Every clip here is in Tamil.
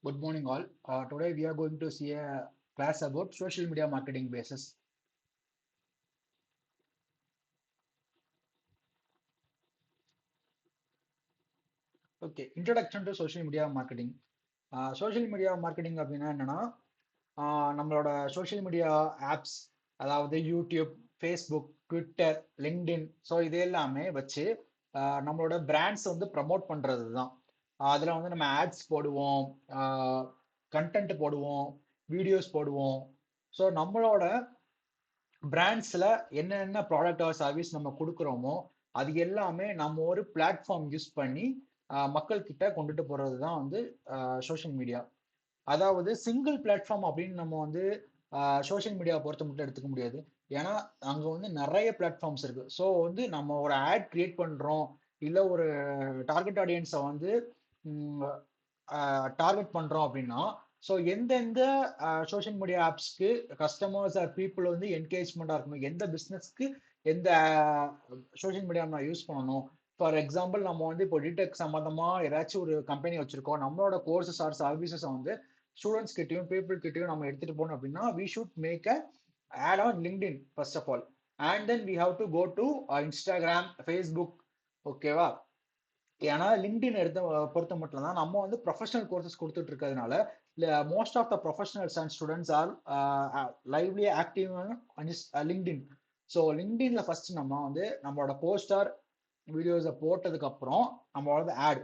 Good morning, all. Today we are going to see a class about social media marketing basis. Okay, introduction to social media marketing. Social media marketing அப்படின்னா என்னன்னா நம்மளோட சோஷியல் மீடியா ஆப்ஸ், அதாவது YouTube, Facebook, Twitter, LinkedIn, so இது எல்லாமே வச்சு நம்மளோட பிராண்ட்ஸ் வந்து ப்ரமோட் பண்ணுறது தான். அதில் வந்து நம்ம ஆட்ஸ் போடுவோம், கண்டென்ட் போடுவோம், வீடியோஸ் போடுவோம். ஸோ நம்மளோட பிராண்ட்ஸில் என்னென்ன ப்ராடக்ட் ஆர் சர்வீஸ் நம்ம கொடுக்குறோமோ அது எல்லாமே நம்ம ஒரு பிளாட்ஃபார்ம் யூஸ் பண்ணி மக்கள் கிட்ட கொண்டுட்டு போகிறது தான் வந்து சோஷியல் மீடியா. அதாவது சிங்கிள் பிளாட்ஃபார்ம் அப்படின்னு நம்ம வந்து சோஷியல் மீடியா பொறுத்த மட்டும் எடுத்துக்க முடியாது. ஏன்னா அங்கே வந்து நிறைய பிளாட்ஃபார்ம்ஸ் இருக்கு. ஸோ வந்து நம்ம ஒரு ஆட் கிரியேட் பண்ணுறோம், இல்லை ஒரு டார்கெட் ஆடியன்ஸை வந்து டார்கெட் பண்ணுறோம் அப்படின்னா, ஸோ எந்தெந்த சோஷியல் மீடியா ஆப்ஸ்க்கு கஸ்டமர்ஸ் ஆர் பீப்புள் வந்து என்கேஜ்மெண்ட்டாக இருக்கணும், எந்த பிஸ்னஸ்க்கு எந்த சோஷியல் மீடியா நான் யூஸ் பண்ணணும். ஃபார் எக்ஸாம்பிள், நம்ம வந்து இப்போ டிடெக் சம்மந்தமாக ஏதாச்சும் ஒரு கம்பெனி வச்சிருக்கோம், நம்மளோட கோர்சஸ் ஆர் சர்வீசஸை வந்து ஸ்டூடெண்ட்ஸ் கிட்டையும் பீப்புள் கிட்டையும் நம்ம எடுத்துகிட்டு போகணும் அப்படின்னா we should make a ad on LinkedIn first of all. And then we have to go to Instagram, Facebook. ஓகேவா? ஏன்னா லிங்க்டின் எடுத்த பொறுத்த மட்டும் தான் நம்ம வந்து ப்ரொஃபஷனல் கோர்சஸ் கொடுத்துட்டு இருக்கிறதுனால most of the professionals and students are lively active LinkedIn. So லிங்க்டின்ல ஃபர்ஸ்ட் நம்ம வந்து நம்மளோட போஸ்டர் வீடியோஸை போட்டதுக்கு அப்புறம் நம்மளோட ஆட்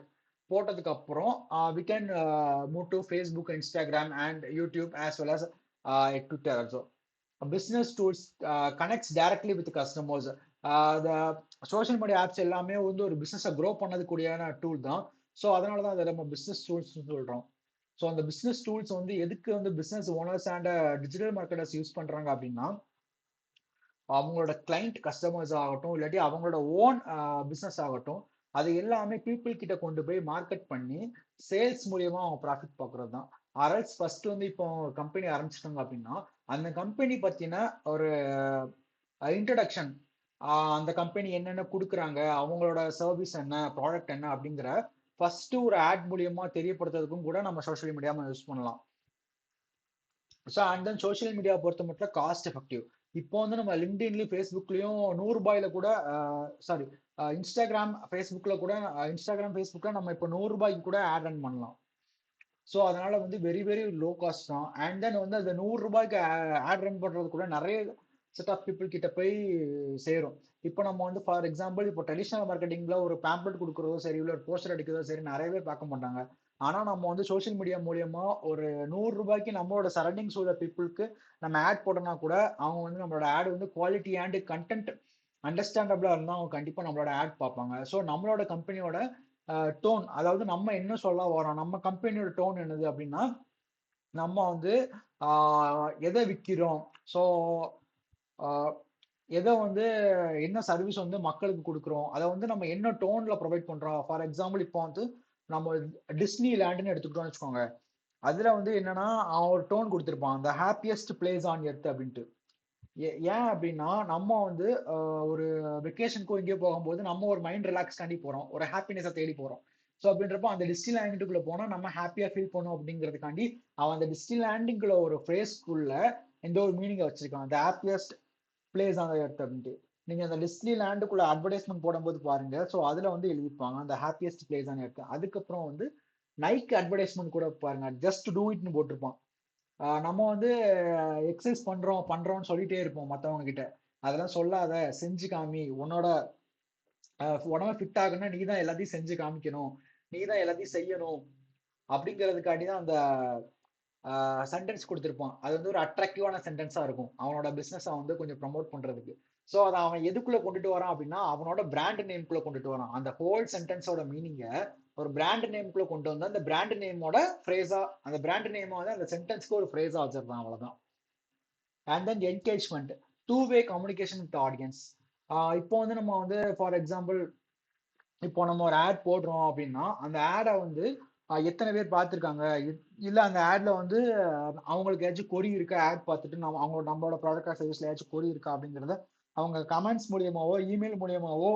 போட்டதுக்கு அப்புறம் we can move to Facebook, Instagram and YouTube as well as Twitter also. Business tools connects directly with customers. Social media apps எல்லாமே வந்து ஒரு பிஸ்னஸை க்ரோ பண்ணதுக்கூடியான டூல் தான். ஸோ அதனால தான் அதை நம்ம பிஸ்னஸ் டூல்ஸ் சொல்கிறோம். ஸோ அந்த பிஸ்னஸ் டூல்ஸ் வந்து எதுக்கு வந்து business owners and digital marketers use பண்ணுறாங்க அப்படின்னா, அவங்களோட கிளைண்ட் கஸ்டமர்ஸ் ஆகட்டும், இல்லாட்டி அவங்களோட ஓன் பிஸ்னஸ் ஆகட்டும், அது எல்லாமே பீப்புள் கிட்ட கொண்டு போய் மார்க்கெட் பண்ணி சேல்ஸ் மூலியமா அவங்க ப்ராஃபிட் பார்க்கறது தான். அரல்ஸ் ஃபர்ஸ்ட் வந்து இப்போ கம்பெனி ஆரம்பிச்சிட்டாங்க அப்படின்னா அந்த கம்பெனி பத்தின ஒரு இன்ட்ரடக்ஷன், அந்த கம்பெனி என்னென்ன கொடுக்குறாங்க, அவங்களோட சர்வீஸ் என்ன, ப்ராடக்ட் என்ன அப்படிங்கிற ஃபர்ஸ்ட் ஒரு ஆட் மூலியமா தெரியப்படுத்துறதுக்கும் கூட நம்ம சோஷியல் மீடியா யூஸ் பண்ணலாம். So and then social media பொறுத்த மட்டும் காஸ்ட் எஃபெக்டிவ். இப்போ வந்து நம்ம லிங்க்டின்லயும் ஃபேஸ்புக்லயும் 100 ரூபாயில கூட, சாரி, இன்ஸ்டாகிராம் ஃபேஸ்புக்ல கூட, இன்ஸ்டாகிராம் ஃபேஸ்புக்ல நம்ம இப்போ 100 ரூபாய்க்கு கூட ஆட் ரன் பண்ணலாம். ஸோ அதனால வந்து வெரி வெரி லோ காஸ்ட் தான். அண்ட் தென் வந்து அந்த 100 ரூபாய்க்கு ஆட் ரன் பண்றது கூட நிறைய செட் ஆஃப் பீப்புள் கிட்ட போய் சேரும். இப்போ நம்ம வந்து ஃபார் எக்ஸாம்பிள் இப்போ ட்ரெடிஷனல் மார்க்கெட்டிங்ல ஒரு பேம்ப்ளெட் கொடுக்குறதோ சரி, இல்லை ஒரு போஸ்டர் அடிக்கிறதோ சரி நிறைய பேர் பார்க்க மாட்டாங்க. ஆனா நம்ம வந்து சோஷியல் மீடியா மூலியமா ஒரு 100 ரூபாய்க்கு நம்மளோட சரௌண்டிங்ஸ் உள்ள பீப்புளுக்கு நம்ம ஆட் போட்டோம்னா கூட அவங்க வந்து நம்மளோட ஆட் வந்து குவாலிட்டி அண்ட் கண்டென்ட் அண்டர்ஸ்டாண்டபிளா இருந்தால் அவங்க கண்டிப்பா நம்மளோட ஆட் பார்ப்பாங்க. ஸோ நம்மளோட கம்பெனியோட டோன், அதாவது நம்ம என்ன சொல்ல வரோம், நம்ம கம்பெனியோட டோன் என்னது அப்படின்னா, நம்ம வந்து எதை விற்கிறோம், ஸோ எதை வந்து என்ன சர்வீஸ் வந்து மக்களுக்கு கொடுக்குறோம், அதை வந்து நம்ம என்ன டோன்ல ப்ரொவைட் பண்றோம். ஃபார் எக்ஸாம்பிள் இப்போ வந்து நம்ம டிஸ்னி லேண்டுன்னு எடுத்துக்கிட்டோம்னு வச்சுக்கோங்க. அதுல வந்து என்னன்னா அவன் ஒரு டோன் கொடுத்துருப்பான், the happiest place on earth அப்படின்ட்டு. ஏன் அப்படின்னா நம்ம வந்து ஒரு வெக்கேஷனுக்கும் எங்கேயோ போகும்போது நம்ம ஒரு மைண்ட் ரிலாக்ஸ் காண்டி போறோம், ஒரு ஹாப்பினஸை தேடி போறோம். ஸோ அப்படின்றப்போ அந்த டிஸ்டி லேண்டுக்குள்ள போனா நம்ம ஹாப்பியா ஃபீல் பண்ணும் அப்படிங்கிறதுக்காண்டி அவன் அந்த டிஸ்டி லேண்டிங்குள்ள ஒரு ஃப்ரேஸ்க்குள்ள எந்த ஒரு மீனிங்கை வச்சிருக்கான், த ஹாப்பியஸ்ட் பிளேஸ் ஆன் எர்த் அப்படின்ட்டு. நீங்க அந்த டிஸ்னி லேண்டுக்குள்ள அட்வர்டைஸ்மெண்ட் போடும்போது பாருங்க, ஸோ அதுல வந்து எழுதிப்பாங்க அந்த ஹாப்பியஸ்ட் பிளேஸ் ஆன் எர்த். அதுக்கப்புறம் வந்து நைக் அட்வர்டைஸ்மெண்ட் கூட பாருங்க, ஜஸ்ட் டூ இட்னு போட்டிருப்பான். நம்ம வந்து எக்ஸசைஸ் பண்றோம்னு சொல்லிட்டே இருப்போம் மற்றவங்க கிட்ட. அதெல்லாம் சொல்லாத, செஞ்சு காமி, உன்னோட உடம்ப ஃபிட் ஆகணும்னா நீ தான் எல்லாத்தையும் செஞ்சு காமிக்கணும், நீ தான் எல்லாத்தையும் செய்யணும் அப்படிங்கிறதுக்காண்டி தான் அந்த சென்டென்ஸ் கொடுத்துருப்பான். அது வந்து ஒரு அட்ராக்டிவான சென்டென்ஸா இருக்கும் அவனோட பிசினஸை வந்து கொஞ்சம் ப்ரமோட் பண்றதுக்கு. ஸோ அதை அவன் எதுக்குள்ள கொண்டுட்டு வரான் அப்படின்னா அவனோட பிராண்ட் நேம்குள்ள கொண்டுட்டு வரான். அந்த ஹோல் சென்டென்ஸோட மீனிங்கை ஒரு பிராண்ட் நேம்குள்ள கொண்டு வந்து அந்த பிராண்ட் நேமோட ஃப்ரேஸா, அந்த பிராண்ட் நேம் வந்து அந்த சென்டென்ஸ்க்கு ஒரு ஃப்ரேஸா வச்சிருக்கான், அவ்வளவுதான். And then engagement, two way communication with audience. இப்போ வந்து நம்ம வந்து ஃபார் எக்ஸாம்பிள் இப்போ நம்ம ஒரு ஆட் போடுறோம் அப்படின்னா அந்த ஆடை வந்து எத்தனை பேர் பார்த்துருக்காங்க, இல்லை அந்த ஆட்ல வந்து அவங்களுக்கு ஏதாச்சும் கொரி இருக்கா, ஆட் பார்த்துட்டு நம்ம நம்மளோட ப்ராடக்ட் சர்வீஸ்ல ஏதாச்சும் கொரி இருக்கா அப்படிங்கிறத அவங்க கமெண்ட்ஸ் மூலியமாவோ இமெயில் மூலியமாவோ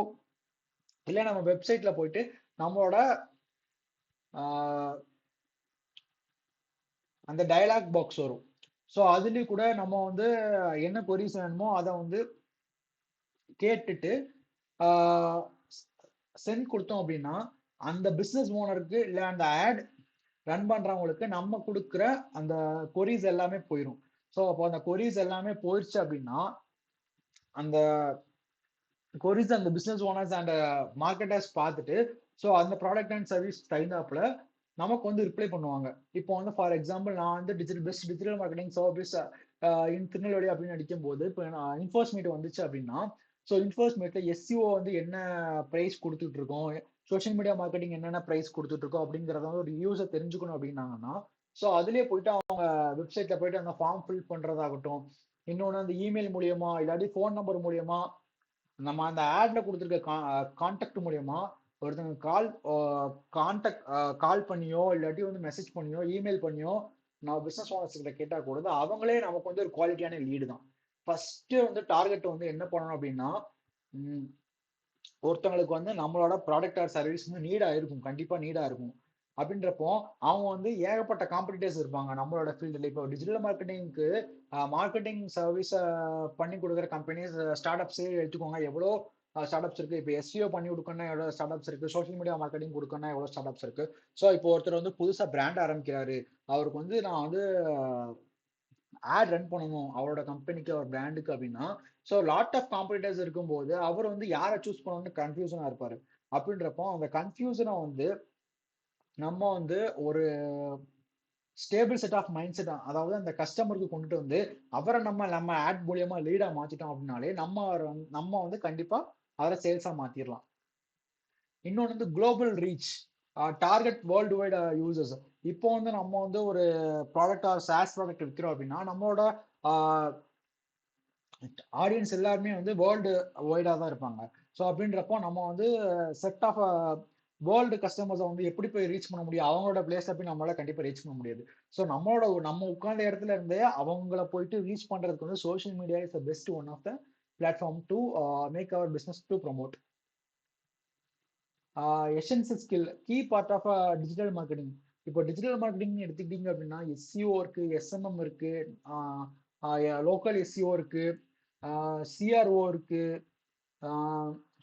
இல்லை நம்ம வெப்சைட்ல போயிட்டு நம்மளோட அந்த டயலாக் பாக்ஸ் வரும். ஸோ அதுலேயும் கூட நம்ம வந்து என்ன கொரிஸ் வேணுமோ அதை வந்து கேட்டுட்டு சென்ட் கொடுத்தோம் அப்படின்னா அந்த பிசினஸ் ஓனருக்கு இல்லை அந்த ஆட் ரன் பண்றவங்களுக்கு நம்ம கொடுக்குற அந்த கொரிஸ் எல்லாமே போயிடும். ஸோ அப்போ அந்த கொரிஸ் எல்லாமே போயிடுச்சு அப்படின்னா அந்த கொரிஸ் அந்த பிசினஸ் ஓனர்ஸ் அண்ட் மார்க்கெட்டர்ஸ் பார்த்துட்டு ஸோ அந்த ப்ராடக்ட் அண்ட் சர்வீஸ் தகுந்தாப்புல நமக்கு வந்து ரிப்ளை பண்ணுவாங்க. இப்போ வந்து ஃபார் எக்ஸாம்பிள் நான் வந்து டிஜிட்டல் மார்க்கெட்டிங் சர்வீஸ் இன் திருநெல்வேலி அப்படின்னு அடிக்கும் போது இப்போ இன்ஃபோர்ஸ் மீட் வந்துச்சு அப்படின்னா ஸோ இன்ஃபோர்ஸ் மீட்ல எஸ்சிஓ வந்து என்ன ப்ரைஸ் கொடுத்துட்டு இருக்கோம், சோஷியல் மீடியா மார்க்கெட்டிங் என்னென்ன ப்ரைஸ் கொடுத்துட்டு இருக்கோம் அப்படிங்கிறத வந்து ஒரு யூஸை தெரிஞ்சுக்கணும் அப்படின்னாங்கன்னா ஸோ அதுலேயே போயிட்டு அவங்க வெப்சைட்ல போயிட்டு அந்த ஃபார்ம் ஃபில் பண்றதாகட்டும், இன்னொன்று அந்த இமெயில் மூலியமா இல்லாட்டி ஃபோன் நம்பர் மூலியமா நம்ம அந்த ஆட்ல கொடுத்துருக்க கான்டாக்ட் மூலியமா ஒருத்தங்க கால் பண்ணியோ இல்லாட்டி வந்து மெசேஜ் பண்ணியோ இமெயில் பண்ணியோ நான் பிசினஸ் ஓனர்ஸ் கிட்ட கேட்டா கூட அவங்களே நமக்கு வந்து ஒரு குவாலிட்டியான லீடு தான். ஃபர்ஸ்ட் வந்து டார்கெட் வந்து என்ன பண்ணணும் அப்படின்னா ஒருத்தவங்களுக்கு வந்து நம்மளோட ப்ராடக்ட் ஆர் சர்வீஸ் வந்து நீடா இருக்கும், கண்டிப்பா நீடா இருக்கும். அப்படின்றப்போ அவங்க வந்து ஏகப்பட்ட காம்படிட்டர்ஸ் இருப்பாங்க நம்மளோட ஃபீல்டில். இப்போ டிஜிட்டல் மார்க்கெட்டிங்க்கு மார்க்கெட்டிங் சர்வீஸ் பண்ணி கொடுக்குற கம்பெனிஸ் ஸ்டார்ட் அப்ஸே எடுத்துக்கோங்க, எவ்வளோ ஸ்டார்ட் அப்ஸ் இருக்கு. இப்போ எஸ்சிஓ பண்ணி கொடுக்கணும் எவ்வளோ ஸ்டார்ட் அப்ஸ் இருக்கு, சோஷியல் மீடியா மார்க்கெட்டிங் கொடுக்கணும் எவ்வளோ ஸ்டார்ட் அப்ஸ் இருக்கு. ஸோ இப்போ ஒருத்தர் வந்து புதுசாக பிராண்ட் ஆரம்பிக்கிறாரு, அவருக்கு வந்து நான் வந்து ஆட் ரன் பண்ணணும் அவரோட கம்பெனிக்கு அவர் பிராண்டுக்கு அப்படின்னா ஸோ லாட் ஆஃப் காம்படிட்டர்ஸ் இருக்கும்போது அவர் வந்து யாரை சூஸ் பண்ணணும்னு கன்ஃபியூஷனா இருப்பாரு. அப்படின்றப்போ அந்த கன்ஃபியூஷனை வந்து நம்ம வந்து ஒரு stable set of mind set, அதாவது அந்த கஸ்டமருக்கு கொண்டுட்டு வந்து அவரை நம்ம ஆட் மூலியமா லீடா மாத்திட்டோம் அப்படின்னாலே நம்ம வந்து கண்டிப்பா அவரை சேல்ஸா மாத்திரலாம். இன்னொன்று வந்து global reach, target world wide users. இப்போ வந்து நம்ம வந்து ஒரு ப்ராடக்ட் ஆர் சாஸ் ப்ராடக்ட் விற்கிறோம் அப்படின்னா நம்மளோட ஆடியன்ஸ் எல்லாருமே வந்து வேர்ல்டு வைடா தான் இருப்பாங்க. ஸோ அப்படின்றப்போ நம்ம வந்து செட் ஆஃப் வேர்ல்டு கஸ்டமர்ஸை வந்து எப்படி போய் ரீச் பண்ண முடியும், அவங்களோட பிளேஸ்ல போய் நம்மளால கண்டிப்பா ரீச் பண்ண முடியாது. ஸோ நம்ம உட்கார்ந்த இடத்துல இருந்தே அவங்கள போயிட்டு ரீச் பண்றதுக்கு வந்து social media is the best one of the platform to make our business to promote. Essential skill key part of digital marketing. இப்போ டிஜிட்டல் மார்க்கெட்டிங் எடுத்துக்கிட்டீங்க அப்படின்னா எஸ்சிஓ இருக்கு, எஸ்எம்எம் இருக்கு, லோக்கல் எஸ்சிஓ இருக்கு, சிஆர்ஓ இருக்கு,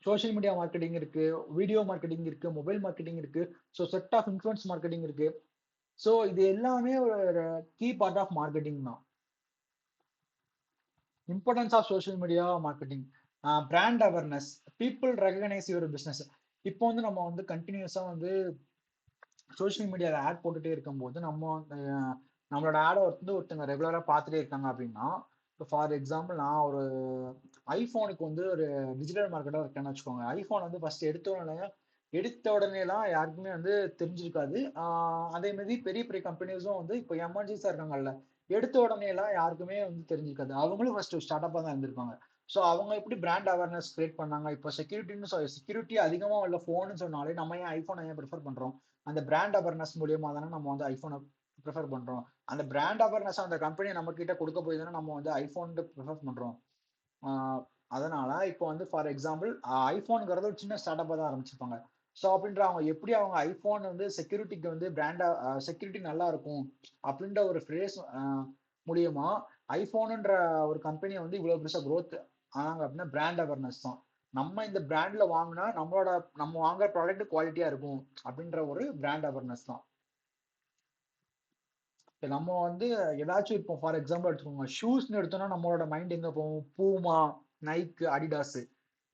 சோஷியல் மீடியா மார்க்கெட்டிங் இருக்கு, வீடியோ மார்க்கெட்டிங் இருக்கு, மொபைல் மார்க்கெட்டிங் இருக்கு, so set of influence marketing இருக்கு. ஸோ இது எல்லாமே ஒரு கீ பார்ட் ஆஃப் மார்க்கெட்டிங் தான். Importance of social media marketing, brand awareness, people recognise your business. இப்போ வந்து நம்ம வந்து கண்டினியூஸா வந்து சோஷியல் மீடியாவில் ஆட் போட்டுட்டே இருக்கும்போது நம்மளோட ஆடை வந்து ஒருத்தங்க ரெகுலரா பார்த்துட்டே இருக்காங்க அப்படின்னா இப்போ ஃபார் எக்ஸாம்பிள் நான் ஒரு ஐஃபோனுக்கு வந்து ஒரு டிஜிட்டல் மார்க்கெட்டாக இருக்கேன்னு வச்சுக்கோங்க. ஐஃபோன் வந்து ஃபர்ஸ்ட் எடுத்த உடனேலாம் யாருக்குமே வந்து தெரிஞ்சிருக்காது. அதே மாதிரி பெரிய பெரிய கம்பெனிஸும் வந்து இப்போ எமர்ஜென்சியா இருக்காங்கல்ல, எடுத்த உடனேலாம் யாருக்குமே வந்து தெரிஞ்சிருக்காது. அவங்களும் ஃபர்ஸ்ட் ஸ்டார்ட் அப்பாக தான் இருந்திருப்பாங்க. ஸோ அவங்க எப்படி பிராண்ட் அவேர்னஸ் கிரியேட் பண்ணாங்க. இப்போ செக்யூரிட்டி அதிகமாக உள்ள ஃபோன்னு சொன்னாலே நம்ம ஏன் ஐஃபோனை ஏன் ப்ரிஃபர் பண்றோம், அந்த பிராண்ட் அவேர்னஸ் மூலியமா தானே நம்ம வந்து ஐஃபோனை ப்ரிஃபர் பண்றோம். அந்த பிராண்ட் அவேர்னஸ் அந்த கம்பெனி நம்ம கிட்ட கொடுக்க போய் தானே நம்ம வந்து ஐஃபோன் ப்ரிஃபர் பண்றோம். அதனால இப்போ வந்து ஃபார் எக்ஸாம்பிள் ஐஃபோனுங்கிறது ஒரு சின்ன ஸ்டார்ட் அப்பாக தான் ஆரம்பிச்சிருப்பாங்க. ஸோ அப்படின்ற அவங்க ஐஃபோன் வந்து செக்யூரிட்டிக்கு வந்து பிராண்டா செக்யூரிட்டி நல்லா இருக்கும் அப்படின்ற ஒரு ஃப்ரேஸ் மூலியமா ஐஃபோனுன்ற ஒரு கம்பெனியை வந்து இவ்வளவு பெருசா க்ரோத் ஆனாங்க அப்படின்னா பிராண்ட் அவேர்னஸ் தான். நம்ம இந்த பிராண்ட்ல வாங்கினா நம்ம வாங்குற ப்ராடக்ட் குவாலிட்டியா இருக்கும் அப்படின்ற ஒரு பிராண்ட் அவேர்னஸ் தான். நம்ம வந்து ஏதாச்சும் இப்போ ஃபார் எக்ஸாம்பிள் எடுத்துக்கோங்க, ஷூஸ்ன்னு எடுத்தோம்னா நம்மளோட மைண்ட் எங்க போகும், பூமா, நைக்கு, அடிடாஸ்,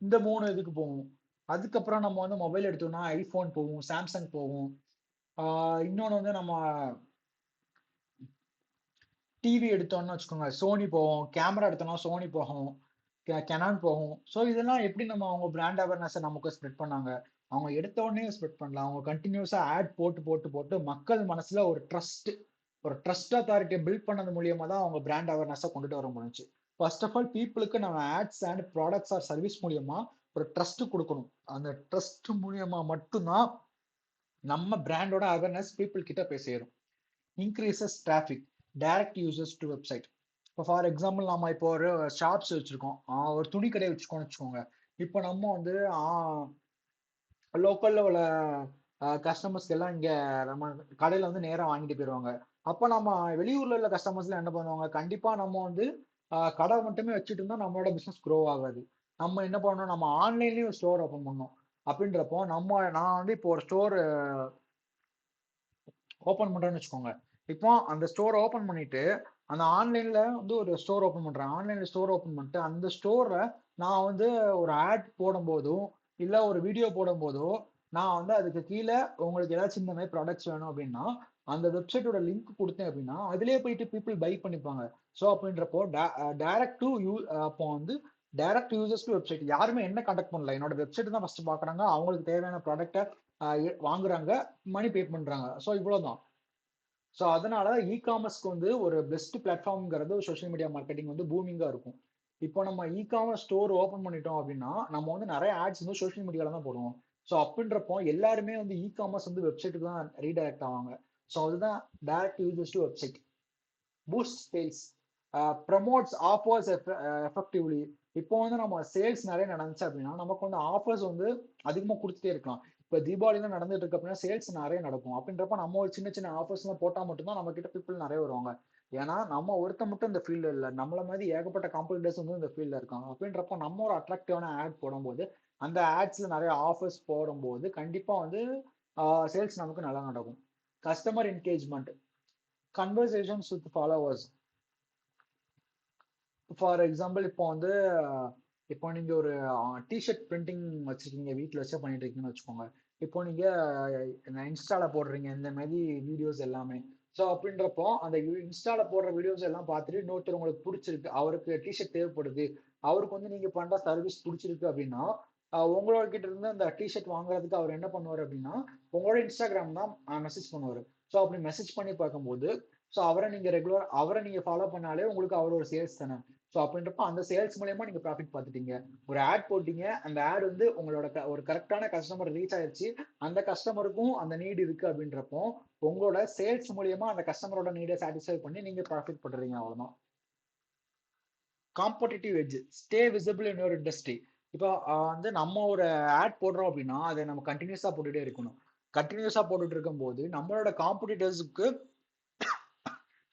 இந்த 3 இதுக்கு போகும். அதுக்கப்புறம் நம்ம வந்து மொபைல் எடுத்தோம்னா ஐஃபோன் போகும், சாம்சங் போகும். இன்னொன்று வந்து நம்ம டிவி எடுத்தோம்னு வச்சுக்கோங்க சோனி போகும், கேமரா எடுத்தோம்னா சோனி போகும், கெனான் போகும். ஸோ இதெல்லாம் எப்படி அவங்க பிராண்ட் அவேர்னஸை நமக்கு ஸ்ப்ரெட் பண்ணாங்க, அவங்க எடுத்த உடனே ஸ்ப்ரெட் பண்ணலாம். அவங்க கண்டினியூஸா ஆட் போட்டு போட்டு போட்டு மக்கள் மனசுல ஒரு ட்ரஸ்ட் அத்தாரிட்டியை பில்ட் பண்ணது மூலியமா தான் அவங்க பிராண்ட் அவேர்னஸை கொண்டுட்டு வர முடிஞ்சு. ஃபர்ஸ்ட் ஆஃப் ஆல் பீப்புளுக்கு நம்ம ads and products or service மூலியமா ஒரு ட்ரஸ்ட் கொடுக்கணும். அந்த ட்ரஸ்ட் மூலியமா மட்டும்தான் நம்ம பிராண்டோட அவேர்னஸ் பீப்புள் கிட்ட போய் சேரும். Increases traffic, direct users to website. இப்போ ஃபார் எக்ஸாம்பிள் நம்ம இப்போ ஒரு ஷாப்ஸ் வச்சிருக்கோம், ஒரு துணி கடையை வச்சுக்கோன்னு வச்சுக்கோங்க. இப்போ நம்ம வந்து லோக்கல்ல உள்ள கஸ்டமர்ஸ்க்கு எல்லாம் இங்க நம்ம கடையில வந்து நேரா வாங்கிட்டு போயிருவாங்க. அப்ப நம்ம வெளியூர்ல உள்ள கஸ்டமர்ஸ்லாம் என்ன பண்ணுவாங்க? கண்டிப்பா நம்ம வந்து கடை மட்டுமே வச்சுட்டு இருந்தா நம்மளோட பிசினஸ் க்ரோ ஆகாது. நம்ம என்ன பண்ணணும்? நம்ம ஆன்லைன்லயும் ஸ்டோர் ஓப்பன் பண்ணணும். அப்படின்றப்போ நான் வந்து இப்போ ஒரு ஸ்டோர் ஓப்பன் பண்றேன்னு வச்சுக்கோங்க. இப்போ அந்த ஸ்டோர் ஓப்பன் பண்ணிட்டு, அந்த ஆன்லைன்ல வந்து ஒரு ஸ்டோர் ஓப்பன் பண்றேன். ஆன்லைன்ல ஸ்டோர் ஓப்பன் பண்ணிட்டு, அந்த ஸ்டோர்ல நான் வந்து ஒரு ஆட் போடும்போதோ, இல்ல ஒரு வீடியோ போடும்போதோ, நான் வந்து அதுக்கு கீழ உங்களுக்கு ஏதாச்சும் இந்த மாரி ப்ராடக்ட்ஸ் வேணும் அப்படின்னா, அந்த வெப்சைட்டோட லிங்க் குடுத்தேன் அப்படின்னா, அதிலேயே போயிட்டு பீப்பிள் பை பண்ணிப்பாங்க. ஸோ அப்படின்றப்போ டைரக்ட் டூ யூ அப்போ வந்து டைரக்ட் யூசர்ஸ் டூ வெப்சைட். யாருமே என்ன கான்டாக்ட் பண்ணல. என்னோட வெப்சைட் தான் ஃபர்ஸ்ட் பார்க்குறாங்க. அவங்களுக்கு தேவையான ப்ராடக்ட்ட வாங்குறாங்க, மணி பே பண்றாங்க. ஸோ இவ்வளவுதான். ஸோ அதனால காமர்ஸ்க்கு வந்து ஒரு பெஸ்ட் பிளாட்ஃபார்ம்ங்கிறது சோஷியல் மீடியா மார்க்கெட்டிங் வந்து பூமிங்கா இருக்கும். இப்போ நம்ம காமர்ஸ் ஸ்டோர் ஓப்பன் பண்ணிட்டோம் அப்படின்னா நம்ம வந்து நிறைய ஆட்ஸ் வந்து சோஷியல் மீடியால தான் போடுவோம். ஸோ அப்படின்றப்போ எல்லாருமே வந்து காமர்ஸ் வந்து வெப்சைட்டுக்கு தான் ரீடைரக்ட் ஆவாங்க. ஸோ அதுதான் direct users to website. Boost sales, promotes offers effectively. இப்போ வந்து நம்ம சேல்ஸ் நிறைய நடந்துச்சு அப்படின்னா நமக்கு வந்து ஆஃபர்ஸ் வந்து அதிகமாக கொடுத்துட்டே இருக்கலாம். இப்போ தீபாவளிலாம் நடந்துட்டு இருக்கு அப்படின்னா சேல்ஸ் நிறைய நடக்கும். அப்படின்றப்ப நம்ம ஒரு சின்ன சின்ன ஆஃபர்ஸ்லாம் போட்டால் மட்டும்தான் நம்ம கிட்ட பீப்புள் நிறைய வருவாங்க. ஏன்னா நம்ம ஒருத்த மட்டும் இந்த ஃபீல்டு இல்லை, நம்மள மாதிரி ஏகப்பட்ட காம்படிட்டர்ஸ் வந்து இந்த ஃபீல்டில் இருக்காங்க. அப்படின்றப்ப நம்ம ஒரு அட்ராக்டிவான ஆட் போடும்போது அந்த ஆட்ஸ்ல நிறைய ஆஃபர்ஸ் போடும்போது கண்டிப்பா வந்து சேல்ஸ் நமக்கு நல்லா நடக்கும். Customer engagement, conversations with followers. For example இப்போ வந்து இப்போ நீங்க ஒரு டிஷர்ட் பிரிண்டிங் வச்சிருக்கீங்க, வீட்டில் வச்சு பண்ணிட்டு இருக்கீங்கன்னு வச்சுக்கோங்க. இப்போ நீங்க இன்ஸ்டால போடுறீங்க இந்த மாதிரி வீடியோஸ் எல்லாமே. ஸோ அப்படின்றப்போ அந்த இன்ஸ்டால போடுற வீடியோஸ் எல்லாம் பார்த்துட்டு இன்னொருத்தர் உங்களுக்கு பிடிச்சிருக்கு, அவருக்கு டிஷர்ட் தேவைப்படுது, அவருக்கு வந்து நீங்க பண்ற சர்வீஸ் பிடிச்சிருக்கு அப்படின்னா உங்களோட கிட்ட இருந்து அந்த டிஷர்ட் வாங்குறதுக்கு அவர் என்ன பண்ணுவார் அப்படின்னா உங்களோட இன்ஸ்டாகிராம் தான் மெசேஜ் பண்ணுவார். ஸோ அப்படி மெசேஜ் பண்ணி பார்க்கும்போது ஸோ அவரை நீங்க ஃபாலோ பண்ணாலே உங்களுக்கு அவர் ஒரு சேல்ஸ் தானே. ஸோ அப்படின்றப்ப அந்த சேல்ஸ் மூலயமா நீங்க ப்ராஃபிட் பார்த்துட்டீங்க. ஒரு ஆட் போட்டீங்க, அந்த ஆட் வந்து உங்களோட ஒரு கரெக்டான கஸ்டமர் ரீச் ஆயிடுச்சு, அந்த கஸ்டமருக்கும் அந்த நீட் இருக்கு அப்படின்றப்போ உங்களோட சேல்ஸ் மூலியமா அந்த கஸ்டமரோட நீடை சாட்டிஸ்ஃபை பண்ணி நீங்க ப்ராஃபிட் பண்றீங்க, அவ்வளவுதான். Competitive edge, stay visible in your industry. இப்போ வந்து நம்ம ஒரு ஆட் போடுறோம் அப்படின்னா அதை நம்ம கண்டினியூஸா போட்டுட்டே இருக்கணும். கண்டினியூஸா போட்டுட்டு இருக்கும் போது நம்மளோட காம்படிட்டர்ஸுக்கு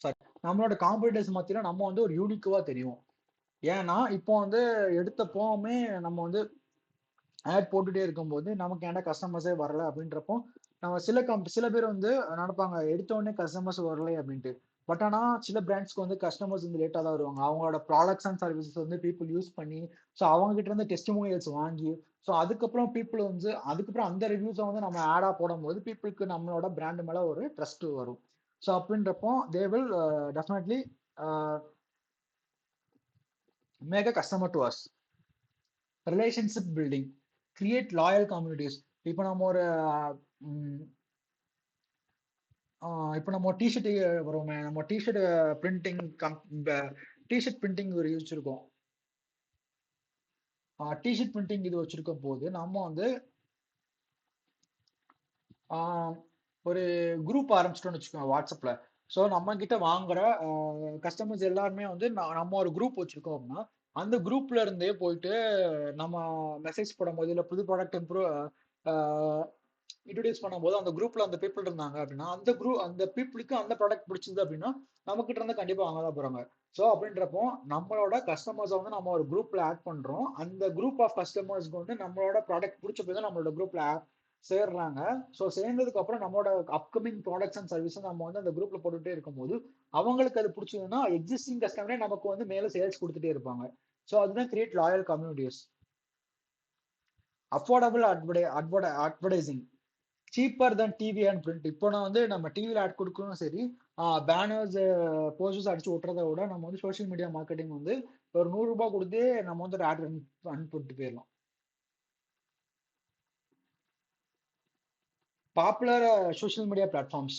சாரி நம்மளோட காம்படிட்டர்ஸ் மத்தியில நம்ம வந்து ஒரு யூனிக்குவா தெரியும். ஏன்னா இப்போ வந்து எடுத்த போமே நம்ம வந்து ஆட் போட்டுட்டே இருக்கும்போது நமக்கு ஏன்டா கஸ்டமர்ஸே வரல அப்படின்றப்போ நம்ம சில பேர் வந்து நினைப்பாங்க எடுத்த உடனே கஸ்டமர்ஸ் வரல அப்படின்ட்டு. பட் ஆனா சில பிராண்ட்ஸ்க்கு வந்து கஸ்டமர்ஸ் வந்து லேட்டா தான் வருவாங்க. அவங்களோட ப்ராடக்ட்ஸ் அண்ட் சர்வீசஸ் வந்து பீப்புள் யூஸ் பண்ணி ஸோ அவங்க கிட்ட இருந்து டெஸ்டிமோனியல்ஸ் வாங்கி ஸோ அதுக்கப்புறம் பீப்புள் வந்து அதுக்கப்புறம் அந்த ரிவ்யூஸை வந்து நம்ம ஆடா போடும்போது பீப்புளுக்கு நம்மளோட பிராண்ட் மேல ஒரு ட்ரஸ்ட் வரும். ஸோ அப்படின்றப்போ they will definitely make a customer to us. Relationship building, create loyal communities. இப்போ நம்ம ஒரு ம், இப்போ நம்ம டிஷர்ட் வருவோமே, நம்ம டிஷர்ட் பிரிண்டிங் டிஷர்ட் பிரிண்டிங் ஒரு வச்சிருக்கோம். டிஷர்ட் பிரிண்டிங் இது வச்சிருக்கும் போது நம்ம வந்து ஒரு குரூப் ஆரம்பிச்சிட்டோம்னு வச்சுக்கோங்க வாட்ஸ்அப்ல. ஸோ நம்ம கிட்ட வாங்குற கஸ்டமர்ஸ் எல்லாருமே வந்து நம்ம ஒரு குரூப் வச்சிருக்கோம் அப்படின்னா அந்த குரூப்ல இருந்தே போயிட்டு நம்ம மெசேஜ் போடும்போது இல்லை புது ப்ராடக்ட் இன்ட்ரடியூஸ் பண்ணும்போது அந்த குரூப்ல அந்த பீப்புள் இருந்தாங்க அப்படின்னா அந்த பீப்புளுக்கு அந்த ப்ராடக்ட் பிடிச்சது அப்படின்னா நம்ம கிட்ட இருந்து கண்டிப்பா வாங்க தான் போறாங்க. ஸோ அப்படின்றப்போ நம்மளோட கஸ்டமர்ஸ் வந்து நம்ம ஒரு குரூப்ல ஆட் பண்றோம். அந்த குரூப் ஆஃப் கஸ்டமர்ஸ்க்கு வந்து நம்மளோட ப்ராடக்ட் பிடிச்ச போய் தான் நம்மளோட குரூப்ல சேர்றாங்க. ஸோ சேர்ந்ததுக்கு அப்புறம் நம்மளோட அப்கமிங் ப்ராடக்ட்ஸ் அண்ட் சர்வீஸ் நம்ம வந்து அந்த குரூப்ல போட்டுட்டே இருக்கும்போது அவங்களுக்கு அது பிடிச்சதுன்னா எக்ஸிஸ்டிங் கஸ்டமரே நமக்கு வந்து மேல சேல்ஸ் கொடுத்துட்டே இருப்பாங்க. ஸோ அதுதான் create loyal communities. Affordable advertising, cheaper then TV and print. இப்போ நான் வந்து நம்ம டிவியில் ஆட் கொடுக்கணும் சரி, பேனர்ஸ் போஸ்டர்ஸ் அடிச்சு விட்டுறத விட நம்ம வந்து சோஷியல் மீடியா மார்க்கெட்டிங் வந்து ஒரு ₹100 கொடுத்து நம்ம வந்து ஒரு ஆட் ரன் பண்ணிட்டு போயிடலாம். Popular social media platforms,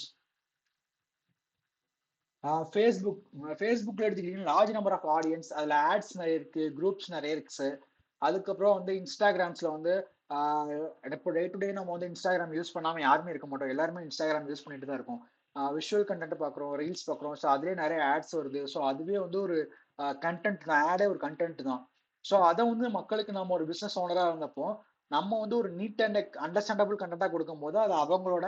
Facebook. ஃபேஸ்புக்கில் எடுத்துக்கிட்டீங்கன்னா லார்ஜ் நம்பர் ஆஃப் ஆடியன்ஸ், அதில் ஆட்ஸ் நிறைய இருக்கு, குரூப்ஸ் நிறைய இருக்கு. அதுக்கப்புறம் வந்து இன்ஸ்டாகிராம்ஸ்ல வந்து இப்போ டே டு டே நம்ம வந்து இன்ஸ்டாகிராம் யூஸ் பண்ணாமல் யாருமே இருக்க மாட்டோம், எல்லாருமே இன்ஸ்டாகிராம் யூஸ் பண்ணிட்டு தான் இருக்கோம். விஷுவல் கண்டென்ட் பார்க்குறோம், ரீல்ஸ் பார்க்குறோம். ஸோ அதுலேயே நிறைய ஆட்ஸ் வருது. ஸோ அதுவே வந்து ஒரு கண்டென்ட் தான், ஆடே ஒரு கண்டென்ட் தான். ஸோ அதை வந்து மக்களுக்கு நம்ம ஒரு பிஸ்னஸ் ஓனராக இருந்தப்போ நம்ம வந்து ஒரு நீட் அண்ட் அண்டர்ஸ்டாண்டபிள் கண்டென்ட்டா கொடுக்கும் போது அது அவங்களோட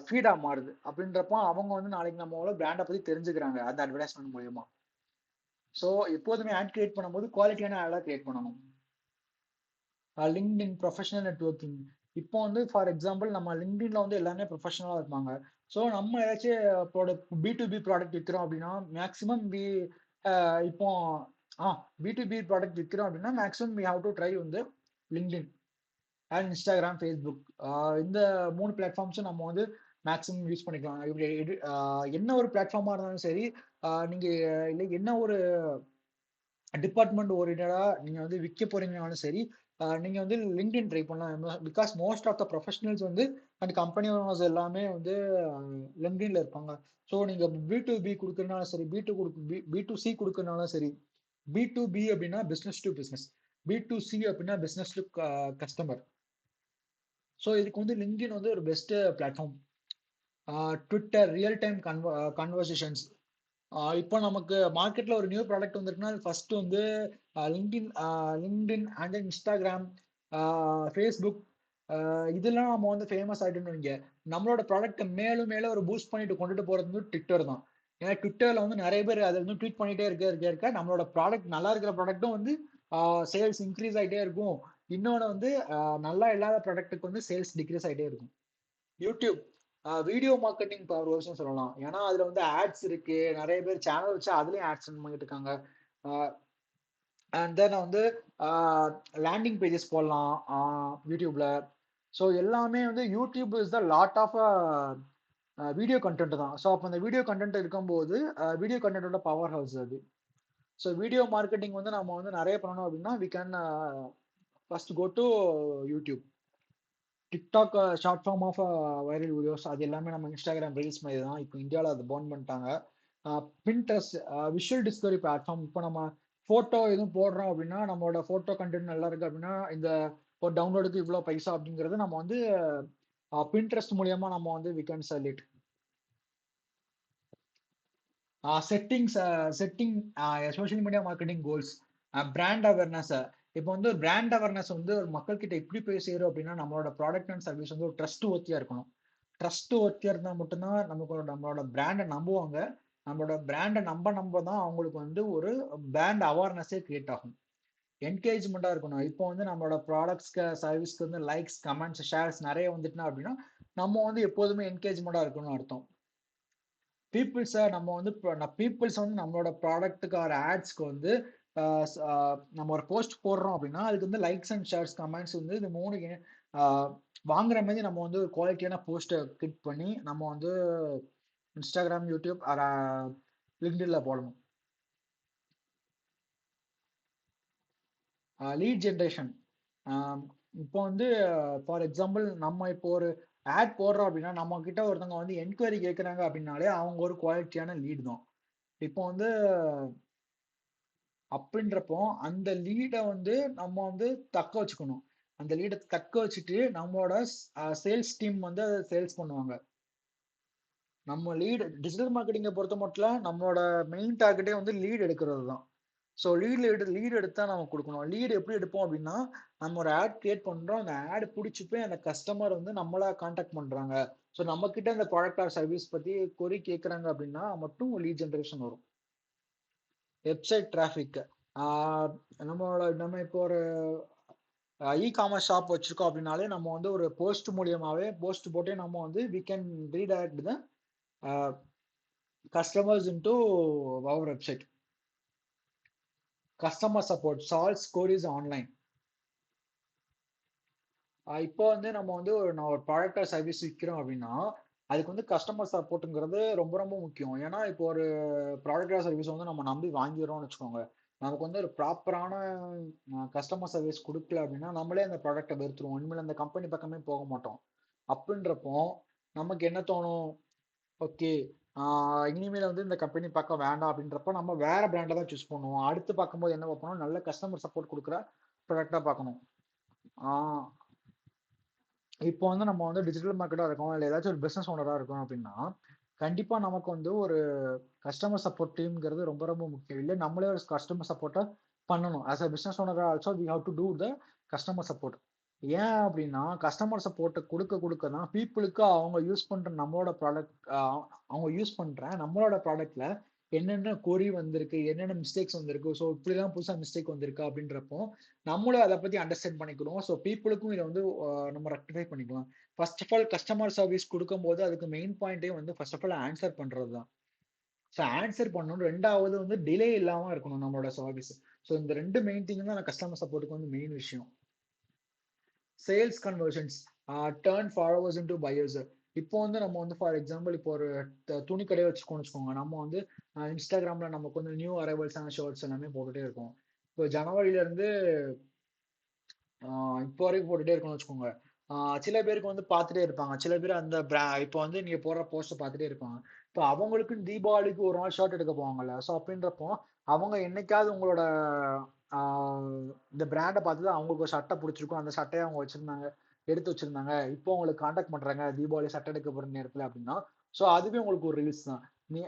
ஃபீடா மாறுது. அப்படின்றப்போ அவங்க வந்து நாளைக்கு நம்மளோட பிராண்டை பத்தி தெரிஞ்சுக்கிறாங்க அந்த அட்வர்டைஸ்மெண்ட் மூலியமா. ஸோ எப்போதுமே ஆட் கிரியேட் பண்ணும்போது குவாலிட்டியான ஆடா கிரியேட் பண்ணணும். LinkedIn professional networking. இப்போ வந்து ஃபார் எக்ஸாம்பிள் நம்ம லிங்க்டின்ல வந்து எல்லாமே ப்ரொஃபஷனலாக இருப்பாங்க. ஸோ நம்ம ஏதாச்சும் ப்ராடக்ட் B2B ப்ராடக்ட் விற்கிறோம் அப்படின்னா மேக்ஸிமம் இப்போ B2B ப்ராடக்ட் விற்கிறோம் அப்படின்னா maximum we have to try வந்து லிங்க்டின் அண்ட் இன்ஸ்டாகிராம், ஃபேஸ்புக், இந்த 3 பிளாட்ஃபார்ம்ஸும் நம்ம வந்து மேக்ஸிமம் யூஸ் பண்ணிக்கலாம். இப்படி என்ன ஒரு பிளாட்ஃபார்மாக இருந்தாலும் சரி, நீங்கள் இல்லை என்ன ஒரு டிபார்ட்மெண்ட் ஓரியன்டா நீங்க வந்து விற்க போறீங்கனாலும் சரி, நீங்க வந்து லிங்க்டின் ட்ரை பண்ணலாம். Because most of the professionals வந்து அண்ட் கம்பெனி ஓனர்ஸ் எல்லாமே வந்து லிங்க்டின்ல இருப்பாங்க. ஸோ நீங்க B2B கொடுக்கறனாலும் சரி, B2C கொடுக்கறனாலும் சரி, B2B அப்படின்னா பிசினஸ் டு பிசினஸ், B2C அப்படின்னா பிசினஸ் டு கஸ்டமர். ஸோ இதுக்கு வந்து லிங்க்டின் வந்து ஒரு best platform. Twitter real time conversations. இப்போ நமக்கு மார்க்கெட்ல ஒரு நியூ ப்ராடக்ட் வந்திருக்குன்னா ஃபர்ஸ்ட் வந்து லிங்க்டின் அண்ட் இன்ஸ்டாகிராம், ஃபேஸ்புக், இதெல்லாம் நம்ம வந்து ஃபேமஸ் ஆகிட்டோம்னு வைங்க, நம்மளோட ப்ராடக்ட்டை மேலும் மேலும் ஒரு பூஸ்ட் பண்ணிட்டு கொண்டுட்டு போறது வந்து ட்விட்டர் தான். ஏன்னா ட்விட்டர்ல வந்து நிறைய பேர் அதை வந்து ட்வீட் பண்ணிட்டே இருக்க நம்மளோட ப்ராடக்ட், நல்லா இருக்கிற ப்ராடக்ட்டும் வந்து சேல்ஸ் இன்க்ரீஸ் ஆகிட்டே இருக்கும். இன்னொன்று வந்து நல்லா இல்லாத ப்ராடக்ட்டுக்கு வந்து சேல்ஸ் டிக்ரீஸ் ஆகிட்டே இருக்கும். யூடியூப் வீடியோ மார்க்கெட்டிங் பவர் வருஷம் சொல்லலாம். ஏன்னா அதுல வந்து ஆட்ஸ் இருக்கு, நிறைய பேர் சேனல் வச்சு அதுலயும் ஆட்ஸ் பண்ணிட்டு இருக்காங்க. அண்ட் தென் வந்து லேண்டிங் பேஜஸ் போடலாம் யூடியூப்ல. ஸோ எல்லாமே வந்து YouTube is the lot of video content தான். ஸோ அப்போ அந்த வீடியோ கண்டென்ட் இருக்கும்போது வீடியோ கண்டென்ட்டோட பவர் ஹவுஸ் அது. ஸோ வீடியோ மார்க்கெட்டிங் வந்து நம்ம வந்து நிறைய பண்ணணும் அப்படின்னா we can first go to YouTube. TikTok short form of viral videos, அது எல்லாமே நம்ம இன்ஸ்டாகிராம் ரீல்ஸ் மாதிரி தான் இப்போ இந்தியாவில் அதை பர்ன் பண்ணிட்டாங்க. Pinterest visual Discovery platform. இப்போ நம்ம ஃபோட்டோ எதுவும் போடுறோம் அப்படின்னா நம்மளோட ஃபோட்டோ கண்டென்ட் நல்லா இருக்கு அப்படின்னா இந்த ஒரு டவுன்லோடுக்கு இவ்வளோ பைசா அப்படிங்கிறது நம்ம வந்து பின்ட்ரெஸ்ட் மூலியமா நம்ம வந்து we can sell it. Setting social media marketing goals, brand awareness. இப்போ வந்து ஒரு பிராண்ட் அவேர்னஸ் வந்து ஒரு மக்கள்கிட்ட எப்படி போய் சேரும் அப்படின்னா நம்மளோட ப்ராடக்ட் அண்ட் சர்வீஸ் வந்து ஒரு ட்ரஸ்ட் ஒர்த்தியா இருக்கணும். ட்ரஸ்ட் ஒர்த்தியா இருந்தால் மட்டும்தான் நம்மளோட பிராண்டை நம்புவாங்க. நம்மளோட பிராண்டை நம்ப தான் அவங்களுக்கு வந்து ஒரு பிராண்ட் அவேர்னஸே கிரியேட் ஆகும். என்கேஜ்மெண்ட்டாக இருக்கணும். இப்போ வந்து நம்மளோட ப்ராடக்ட்ஸ்க்கு சர்வீஸ்க்கு வந்து லைக்ஸ், கமெண்ட்ஸ், ஷேர்ஸ் நிறைய வந்துட்டுனா அப்படின்னா நம்ம வந்து எப்போதுமே என்கேஜ்மெண்ட்டாக இருக்கணும்னு அர்த்தம். பீப்புள்ஸை நம்ம வந்து பீப்புள்ஸ் வந்து நம்மளோட ப்ராடக்ட்டுக்கு ஒரு ஆட்ஸ்க்கு வந்து நம்ம ஒரு போஸ்ட் போடுறோம் அப்படின்னா அதுக்கு வந்து லைக்ஸ் அண்ட் ஷேர்ஸ், கமெண்ட்ஸ் வந்து இந்த 3 வாங்குற மாதிரி நம்ம வந்து ஒரு குவாலிட்டியான போஸ்ட்டை கிளிக் பண்ணி நம்ம வந்து இன்ஸ்டாகிராம், யூடியூப், லிங்க்டின்ல போடணும். Lead generation. இப்போ வந்து ஃபார் எக்ஸாம்பிள் நம்ம இப்போ ஒரு ஆட் போடுறோம் அப்படின்னா நம்ம கிட்ட ஒருத்தவங்க வந்து என்கொயரி கேட்குறாங்க அப்படின்னாலே அவங்க ஒரு குவாலிட்டியான லீட் தான். இப்போ வந்து அப்படின்றப்போ அந்த லீடை வந்து நம்ம வந்து தக்க வச்சுக்கணும். அந்த லீடை தக்க வச்சுட்டு நம்மளோட சேல்ஸ் டீம் வந்து அதை சேல்ஸ் பண்ணுவாங்க. நம்ம லீடு டிஜிட்டல் மார்க்கெட்டிங்கை பொறுத்த மட்டும் நம்மளோட மெயின் டார்கெட்டே வந்து லீட் எடுக்கிறது தான். ஸோ லீடு எடுத்தா நம்ம கொடுக்கணும். லீடு எப்படி எடுப்போம் அப்படின்னா நம்ம ஒரு ஆட் கிரியேட் பண்றோம், அந்த ஆட் பிடிச்சி போய் அந்த கஸ்டமர் வந்து நம்மளா கான்டாக்ட் பண்றாங்க. ஸோ நம்ம கிட்ட அந்த ப்ராடக்ட் ஆர் சர்வீஸ் பத்தி கொரி கேட்கறாங்க அப்படின்னா மட்டும் லீட் ஜென்ரேஷன் வரும். Website traffic. நம்ம இப்போ ஒரு இ-காமர்ஸ் ஷாப் வச்சிருக்கோம் அப்படின்னாலே நம்ம வந்து ஒரு போஸ்ட் மூலியமாவே போஸ்ட் போட்டே நம்ம வந்து we can redirect the customers into our website. Customer support solves queries online. இப்போ வந்து நம்ம வந்து நான் ஒரு ப்ராடக்டா சர்வீஸ் விற்கிறோம் அப்படின்னா அதுக்கு வந்து கஸ்டமர் சப்போர்ட்டுங்கிறது ரொம்ப ரொம்ப முக்கியம். ஏன்னா இப்போ ஒரு ப்ராடக்டா சர்வீஸ் வந்து நம்ம நம்பி வாங்கிடுறோம்னு வச்சுக்கோங்க, நமக்கு வந்து ஒரு ப்ராப்பரான கஸ்டமர் சர்வீஸ் கொடுக்கல அப்படின்னா நம்மளே அந்த ப்ராடக்டை வெறுத்துருவோம், இனிமேல் அந்த கம்பெனி பக்கமே போக மாட்டோம். அப்படின்றப்போ நமக்கு என்ன தோணும், ஓகே இனிமேல் வந்து இந்த கம்பெனி பார்க்க வேண்டாம் அப்படின்றப்ப நம்ம வேற பிராண்டை தான் சூஸ் பண்ணுவோம். அடுத்து பார்க்கும்போது என்ன பார்க்கணும், நல்ல கஸ்டமர் சப்போர்ட் கொடுக்குற ப்ராடக்டா பார்க்கணும். இப்போ வந்து நம்ம வந்து டிஜிட்டல் மார்க்கெட்டாக இருக்கோம், இல்லை ஏதாச்சும் ஒரு பிஸ்னஸ் ஓனராக இருக்கோம் அப்படின்னா கண்டிப்பாக நமக்கு வந்து ஒரு கஸ்டமர் சப்போர்ட் டீம்ங்கிறது ரொம்ப ரொம்ப முக்கியம். இல்லை நம்மளே ஒரு கஸ்டமர் சப்போர்ட்டை பண்ணணும். ஆஸ் அ பிஸ்னஸ் ஓனராக also we have to do the customer support. ஏன் அப்படின்னா கஸ்டமர் சப்போர்ட்டை கொடுக்க தான் பீப்புளுக்கு அவங்க யூஸ் பண்ற நம்மளோட ப்ராடக்ட், அவங்க யூஸ் பண்ற நம்மளோட ப்ராடக்ட்ல என்னென்ன கொரி வந்திருக்கு, என்னென்ன மிஸ்டேக்ஸ் வந்திருக்கு, ஸோ இப்படிலாம் புதுசா மிஸ்டேக் வந்திருக்கு அப்படின்றப்போ நம்மளும் அதை பத்தி அண்டர்ஸ்டாண்ட் பண்ணிக்கிறோம். ஸோ பீப்புளுக்கும் இதை வந்து நம்ம ரெக்டிஃபை பண்ணிக்கலாம். First of all customer service கொடுக்கும்போது அதுக்கு மெயின் பாயிண்டே வந்து ஃபர்ஸ்ட் ஆஃப் ஆல் ஆன்சர் பண்றது தான். ஸோ ஆன்சர் பண்ணணும். ரெண்டாவது வந்து டிலே இல்லாம இருக்கணும் நம்மளோட சர்வீஸ். ஸோ இந்த ரெண்டு மெயின் திங் தான் கஸ்டமர் சப்போர்ட்டுக்கு வந்து மெயின் விஷயம். Sales conversions, turn followers into buyers. இப்போ வந்து நம்ம வந்து ஃபார் எக்ஸாம்பிள் இப்போ ஒரு துணி கடையை வச்சுக்கோங்க. நம்ம வந்து இன்ஸ்டாகிராம்ல நமக்கு வந்து நியூ அரைவல்ஸான ஷர்ட்ஸ் எல்லாமே போட்டுட்டே இருக்கோம். இப்போ ஜனவரில இருந்து இப்போ வரைக்கும் போட்டுட்டே இருக்கணும்னு வச்சுக்கோங்க. சில பேருக்கு வந்து பார்த்துட்டே இருப்பாங்க. சில பேர் அந்த இப்போ வந்து நீங்க போடுற போஸ்ட்டை பார்த்துட்டே இருப்பாங்க. இப்போ அவங்களுக்கு தீபாவளிக்கு ஒரு நாள் ஷர்ட் எடுக்க போவாங்கல்ல. ஸோ அப்படின்றப்போ அவங்க என்னைக்காவது உங்களோட இந்த பிராண்டை பார்த்து தான் அவங்களுக்கு ஒரு சட்டை பிடிச்சிருக்கும். அந்த சட்டையை அவங்க வச்சிருந்தாங்க, எடுத்து வச்சிருந்தாங்க. இப்போ உங்களுக்கு காண்டாக்ட் பண்றாங்க தீபாவளி சட்டை எடுக்க போற நேரத்துல அப்படின்னா, ஸோ அதுவே உங்களுக்கு ஒரு ரீல்ஸ் தான். நீ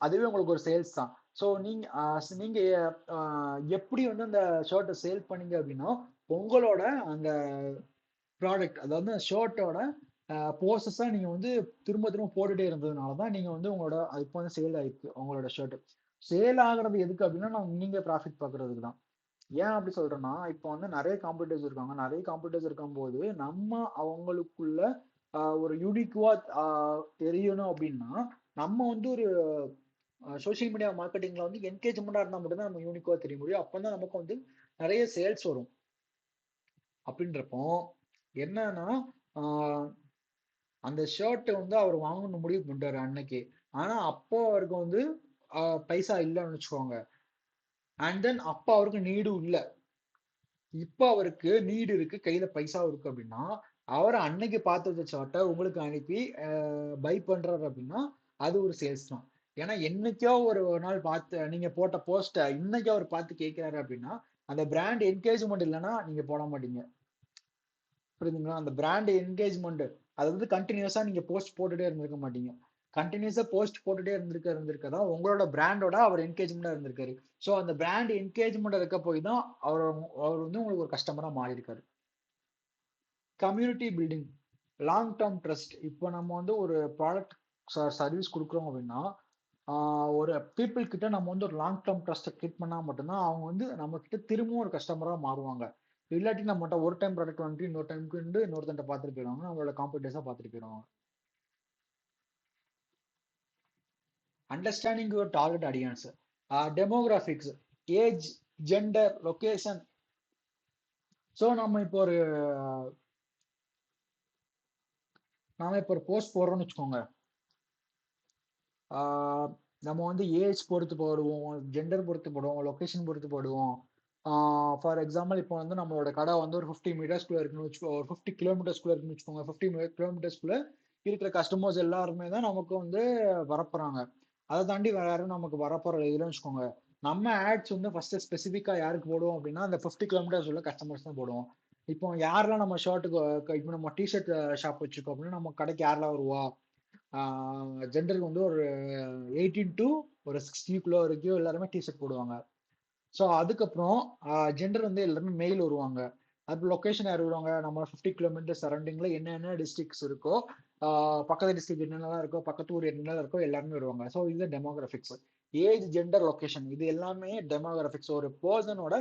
அதுவே உங்களுக்கு ஒரு சேல்ஸ் தான். ஸோ நீங்க எப்படி வந்து அந்த ஷர்ட்டை சேல் பண்ணீங்க அப்படின்னா உங்களோட அந்த ப்ராடக்ட், அதாவது ஷர்ட்டோட போசஸா நீங்க வந்து திரும்ப திரும்ப போட்டுட்டே இருந்ததுனால தான் நீங்க வந்து உங்களோட இப்போ வந்து சேல் ஆயிருக்கு உங்களோட ஷர்ட். சேல் ஆகுறது எதுக்கு அப்படின்னா நீங்க ப்ராஃபிட் பார்க்கறதுக்கு தான். ஏன் அப்படி சொல்றேன்னா இப்போ வந்து நிறைய காம்படிட்டர்ஸ் இருக்காங்க. நிறைய காம்படிட்டர்ஸ் இருக்கும்போது நம்ம அவங்களுக்குள்ள ஒரு யூனிக்குவா தெரியணும் அப்படின்னா நம்ம வந்து ஒரு சோஷியல் மீடியா மார்க்கெட்டிங்ல வந்து என்கேஜ்மெண்டா இருந்தால் மட்டும்தான் நம்ம யூனிக்குவா தெரிய முடியும். அப்பதான் நமக்கு வந்து நிறைய சேல்ஸ் வரும். அப்படின்றப்போ என்னன்னா அந்த ஷர்ட் வந்து அவர் வாங்கணும்னு முடிவு பண்ணிட்டாரு அன்னைக்கு. ஆனா அப்போ அவருக்கு வந்து பைசா இல்லைன்னு வச்சுக்கோங்க. அண்ட் தென் அப்போ அவருக்கு நீடும் இல்லை. இப்ப அவருக்கு நீடு இருக்கு, கையில பைசா இருக்கு அப்படின்னா அவர் அன்னைக்கு பார்த்து வச்ச ஷர்ட்டை உங்களுக்கு அனுப்பி பை பண்றாரு அப்படின்னா அது ஒரு சேல்ஸ் தான். ஏன்னா என்னைக்கோ ஒரு நாள் பார்த்து நீங்க போட்ட போஸ்ட இன்னைக்கு அவர் பார்த்து கேட்கிறாரு அப்படின்னா அந்த பிராண்ட் என்கேஜ்மெண்ட் இல்லைன்னா நீங்க போட மாட்டீங்க. புரியுதுங்களா? அந்த பிராண்ட் என்கேஜ்மெண்ட் அது வந்து கண்டினியூஸா நீங்க போஸ்ட் போட்டுட்டே இருந்திருக்க மாட்டீங்க. கண்டினியூஸா போஸ்ட் போட்டுட்டே இருந்திருக்கதான் உங்களோட பிராண்டோட அவர் என்கேஜ்மெண்டா இருந்திருக்காரு. ஸோ அந்த பிராண்ட் என்கேஜ்மெண்ட் இருக்க போய் தான் அவர் வந்து உங்களுக்கு ஒரு கஸ்டமரா மாறி இருக்காரு. Community building, long term trust. இப்போ நம்ம வந்து ஒரு ப்ராடக்ட் சர்வீஸ் கொடுக்குறோம் அப்படின்னா ஒரு பீப்புள் கிட்ட நம்ம வந்து ஒரு லாங் டேர்ம் ட்ரஸ்ட்டை கிரியேட் பண்ணா மட்டும்தான் அவங்க வந்து நம்ம கிட்ட திரும்பவும் ஒரு கஸ்டமரா மாறுவாங்க. இல்லாட்டி நம்மகிட்ட ஒரு டைம் ப்ராடக்ட் வந்துட்டு இன்னொரு டைமுக்கு இன்னொருத்தன்ட்ட பார்த்துட்டு போயிடுவாங்க, நம்மளோட காம்படிட்டர்ஸா பார்த்துட்டு போயிடுவாங்க. Understanding your target audience, demographics, age, gender, location. So நாம இப்போ ஒரு போஸ்ட் போடுறோம்னு வச்சுக்கோங்க. நம்ம வந்து ஏஜ் பொறுத்து போடுவோம், ஜெண்டர் பொறுத்து போடுவோம், லொக்கேஷன் பொறுத்து போடுவோம். ஃபார் எக்ஸாம்பிள் இப்போ வந்து நம்மளோட கடை வந்து ஒரு 50 மீட்டர்ஸ்குள்ள இருக்குன்னு வச்சுக்கோ, ஒரு 50 கிலோமீட்டர்ஸ்குள்ள இருக்குன்னு வச்சுக்கோங்க. 50 கிலோமீட்டர்ஸ்குள்ள இருக்கிற கஸ்டமர்ஸ் எல்லாருமே தான் நமக்கு வந்து வரப்போறாங்க. அதை தாண்டி வேற யாரும் நமக்கு வரப்போற இதுன்னு வச்சுக்கோங்க. நம்ம ஆட்ஸ் வந்து ஃபர்ஸ்ட் ஸ்பெசிஃபிக்கா யாருக்கு போடுவோம் அப்படின்னா அந்த 50 கிலோமீட்டர்ஸ் உள்ள கஸ்டமர்ஸ் தான் போடுவோம். இப்போ யாரெல்லாம் நம்ம ஷர்ட்டுக்கு இப்போ நம்ம டிஷர்ட் ஷாப் வச்சிருக்கோம் அப்படின்னா நம்ம கடைக்கு யாரெல்லாம் வருவா, ஜெண்டருக்கு வந்து ஒரு 18 டு ஒரு 60 வரைக்கும் எல்லாருமே டிஷர்ட் போடுவாங்க. ஸோ அதுக்கப்புறம் ஜெண்டர் வந்து எல்லாருமே மெயில் வருவாங்க. அது லொக்கேஷன் யார் வருவாங்க, நம்ம 50 கிலோமீட்டர் சரௌண்டிங்ல என்னென்ன டிஸ்ட்ரிக்ஸ் இருக்கோ, பக்கத்து டிஸ்ட்ரிக்ட் என்னென்னலாம் இருக்கோ, பக்கத்து ஊர் என்னென்ன இருக்கோ எல்லாருமே வருவாங்க. ஸோ இது டெமோகிராஃபிக்ஸ். ஏஜ், ஜெண்டர், லொக்கேஷன் இது எல்லாமே டெமோகிராஃபிக்ஸ். ஒரு பர்சனோட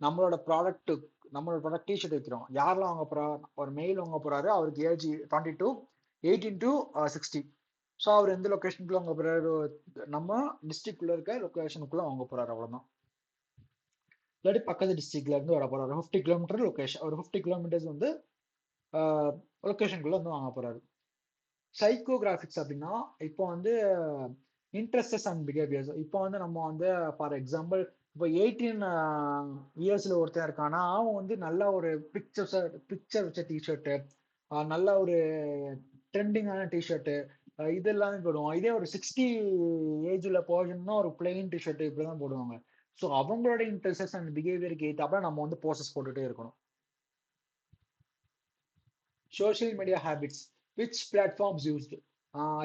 நம்மளோட ப்ராடக்ட், நம்மளோட ப்ராடக்ட் டிஷர்ட் வைக்கிறோம், யாரெல்லாம் வாங்க போறா, ஒரு மெயில் வாங்க போறாரு, அவருக்கு ஏஜ் 22, 18 டு 60. ஸோ அவர் எந்த லொக்கேஷனுக்குள்ள வாங்க போறாரு, நம்ம டிஸ்ட்ரிக்ட்குள்ள இருக்க லொக்கேஷனுக்குள்ள வாங்க போறாரு, அவ்வளவுதான். இல்லாட்டி பக்கத்து டிஸ்ட்ரிக்ட்ல இருந்து வர போறாரு. 50 கிலோமீட்டர் லொக்கேஷன், ஒரு 50 கிலோமீட்டர்ஸ் வந்து லொக்கேஷனுக்குள்ள வந்து வாங்க போறாரு. சைக்கோகிராஃபிக்ஸ் அப்படின்னா இப்போ வந்து இன்ட்ரெஸ்டஸ் அண்ட் பிஹேவியர்ஸ். இப்போ வந்து நம்ம வந்து ஃபார் எக்ஸாம்பிள் இப்போ 18 இயர்ஸ்ல ஒருத்தன் இருக்கானா அவன் வந்து நல்ல ஒரு பிக்சர் வச்ச டிஷர்ட்டு, நல்ல ஒரு ட்ரெண்டிங்கான டிஷர்ட்டு இதெல்லாமே போடுவான். இதே ஒரு 60 ஏஜ்ல போகணும்னா ஒரு பிளெயின் டிஷர்ட் இப்படிதான் போடுவாங்க. ஸோ அவங்களோட இன்ட்ரெஸ்ட் அண்ட் பிஹேவியருக்கு ஏற்றாப்புல நம்ம வந்து போஸ்டர்ஸ் போட்டுட்டே இருக்கணும். Social media habits, which platforms used.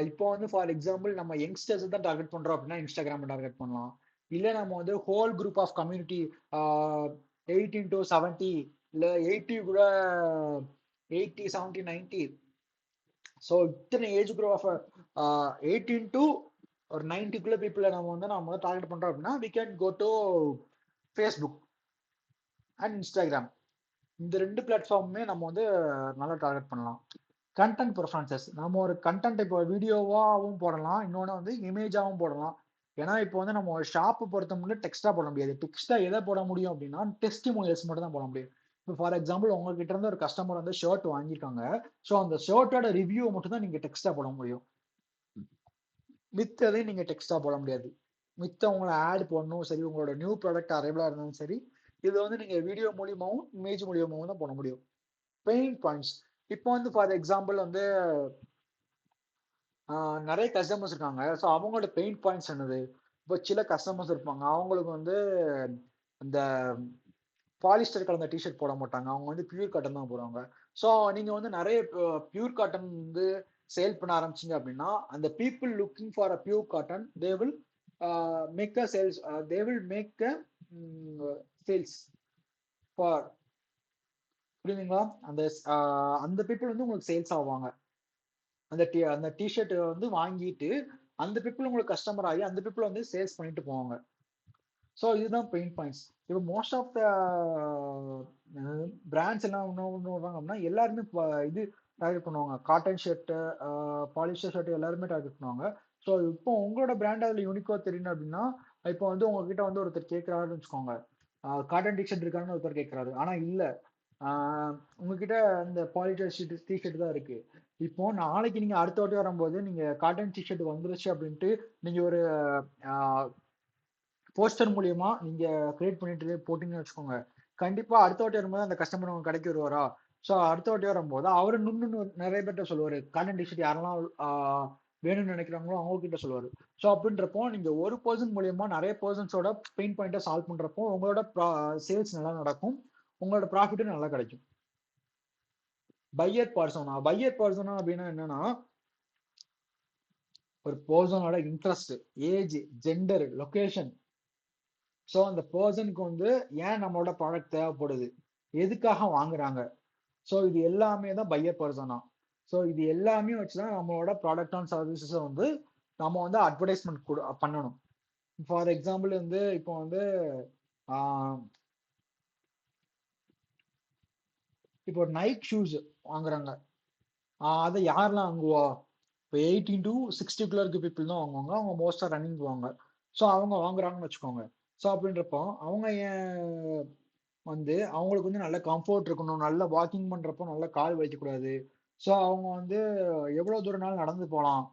இப்போ வந்து ஃபார் எக்ஸாம்பிள் நம்ம யங்ஸ்டர்ஸ் தான் டார்கெட் பண்றோம் அப்படின்னா இன்ஸ்டாகிராம் டார்கெட் பண்ணலாம். இல்லை நம்ம வந்து whole group of community 18 to 70 இல்லை 80 கூட 80 70 90. ஸோ இத்தனை ஏஜ் குரூப் ஆஃப் 18 to ஒரு 90 பீப்புளை நம்ம டார்கெட் பண்றோம் அப்படின்னா we can go to Facebook and Instagram. இந்த 2 பிளாட்ஃபார்முமே நம்ம நல்லா டார்கெட் பண்ணலாம். கண்டென்ட் ப்ரிஃபரன்சஸ், நம்ம ஒரு கண்டென்ட் இப்போ வீடியோவாகவும் போடலாம், இன்னொன்று இமேஜாகவும் போடலாம். ஏன்னா இப்போ நம்ம ஒரு ஷாப்பு பொறுத்த முடியும் டெக்ஸ்டா போட முடியாது. டெக்ஸ்டா எதை போட முடியும் அப்படின்னா டெஸ்டிமோனியல்ஸ் மட்டும் தான் போட முடியும். இப்போ ஃபார் எக்ஸாம்பிள் உங்ககிட்ட இருந்து ஒரு கஸ்டமர் ஷர்ட் வாங்கியிருக்காங்க. ஸோ அந்த ஷர்ட்டோட ரிவ்யூ மட்டும் தான் நீங்க டெக்ஸ்டா போட முடியும். மித்ததையும் நீங்க டெக்ஸ்டா போட முடியாது. மித்த உங்களை ஆட் போடணும் சரி, உங்களோட நியூ ப்ராடக்ட் அரைவலா இருந்தாலும் சரி, இது நீங்க வீடியோ மூலியமாவும் இமேஜ் மூலியமாவும் தான் போட முடியும். பெயின் பாயிண்ட்ஸ், இப்போ ஃபார் எக்ஸாம்பிள் நிறைய கஸ்டமர்ஸ் இருக்காங்க. ஸோ அவங்களோட பெயின் பாயிண்ட்ஸ் என்னது? இப்போ சில கஸ்டமர்ஸ் இருப்பாங்க, அவங்களுக்கு இந்த பாலிஸ்டர் கலந்த டிஷர்ட் போட மாட்டாங்க, அவங்க பியூர் காட்டன் தான் போடுவாங்க. ஸோ நீங்க நிறைய பியூர் காட்டன் சேல் பண்ண ஆரம்பிச்சிங்க அப்படின்னா அந்த people looking for a pure cotton they will make a sales, they will make a sales for, புரியுதுங்களா? அந்த பீப்புள் உங்களுக்கு சேல்ஸ் ஆவாங்க. அந்த டிஷர்ட் வாங்கிட்டு அந்த பீப்புள் உங்களுக்கு கஸ்டமர் ஆகி அந்த பீப்புள் சேல்ஸ் பண்ணிட்டு போவாங்க. ஸோ இதுதான் பெயின் பாயிண்ட்ஸ். இப்போ மோஸ்ட் ஆஃப் த பிராண்ட்ஸ் எல்லாம் என்ன பண்ணுவாங்க அப்படின்னா எல்லாருமே இது டார்கெட் பண்ணுவாங்க. காட்டன் ஷர்ட்டு, பாலிஸ்டர் ஷர்ட் எல்லாருமே டார்கெட் பண்ணுவாங்க. ஸோ இப்போ உங்களோட பிராண்ட் அதில் யூனிக்கோ தெரியணும் அப்படின்னா இப்போ உங்ககிட்ட ஒருத்தர் கேட்குறாருன்னு வச்சுக்கோங்க, காட்டன் டிஷர்ட் இருக்கான்னு ஒருத்தர் கேட்குறாரு. ஆனால் இல்லை, உங்ககிட்ட இந்த பாலிஸ்டர் டிஷர்ட் தான் இருக்கு. இப்போ நாளைக்கு நீங்க அடுத்த வாட்டி வரும்போது நீங்க காட்டன் டிஷர்ட் வந்துருச்சு அப்படின்ட்டு நீங்க ஒரு போஸ்டர் மூலியமா நீங்க கிரியேட் பண்ணிட்டு போட்டீங்கன்னு வச்சுக்கோங்க, கண்டிப்பா அடுத்த வாட்டி வரும்போது அந்த கஸ்டமர் உங்க கடைக்கு வருவாரா? ஸோ அடுத்த வாட்டி வரும்போது அவரு இன்னும் நிறைய பேர்ட்ட சொல்லுவாரு, காட்டன் டிஷர்ட் யாரெல்லாம் வேணும்னு நினைக்கிறாங்களோ அவங்க கிட்ட சொல்லுவாரு. ஸோ அப்படின்றப்போ நீங்க ஒரு பர்சன் மூலியமா நிறைய பர்சன்ஸோட பெயின் பாயிண்ட்டை சால்வ் பண்றப்போ உங்களோட சேல்ஸ் நல்லா நடக்கும், உங்களோட ப்ராஃபிட்டும் நல்லா கிடைக்கும். பையர் பர்சனா அப்படின்னா என்னன்னா, ஒரு பர்சனோட interest, age, gender, location, so அந்த பர்சனுக்கு ஏன் நம்மளோட ப்ராடக்ட் தேவைப்படுது, எதுக்காக வாங்குறாங்க, ஸோ இது எல்லாமே தான் பையர் பர்சனா. ஸோ இது எல்லாமே வச்சுதான் நம்மளோட ப்ராடக்ட் அண்ட் சர்வீசஸை நம்ம அட்வர்டைஸ்மெண்ட் பண்ணணும். ஃபார் எக்ஸாம்பிள் இப்போ இப்போ நைக் ஷூஸ் வாங்குறாங்க, அதை யாரெல்லாம் வாங்குவா? இப்போ 18 to 60 இருக்க பீப்புள் தான் வாங்குவாங்க, அவங்க மோஸ்டா ரன்னிங் போவாங்க. ஸோ அவங்க வாங்குறாங்கன்னு வச்சுக்கோங்க. ஸோ அப்படின்றப்போ அவங்க ஏன் அவங்களுக்கு நல்ல கம்ஃபர்ட் இருக்கணும், நல்ல வாக்கிங் பண்றப்போ நல்ல கால் வைக்கக்கூடாது. ஸோ அவங்க எவ்வளவு தூரம்னாலும் நடந்து போகலாம்,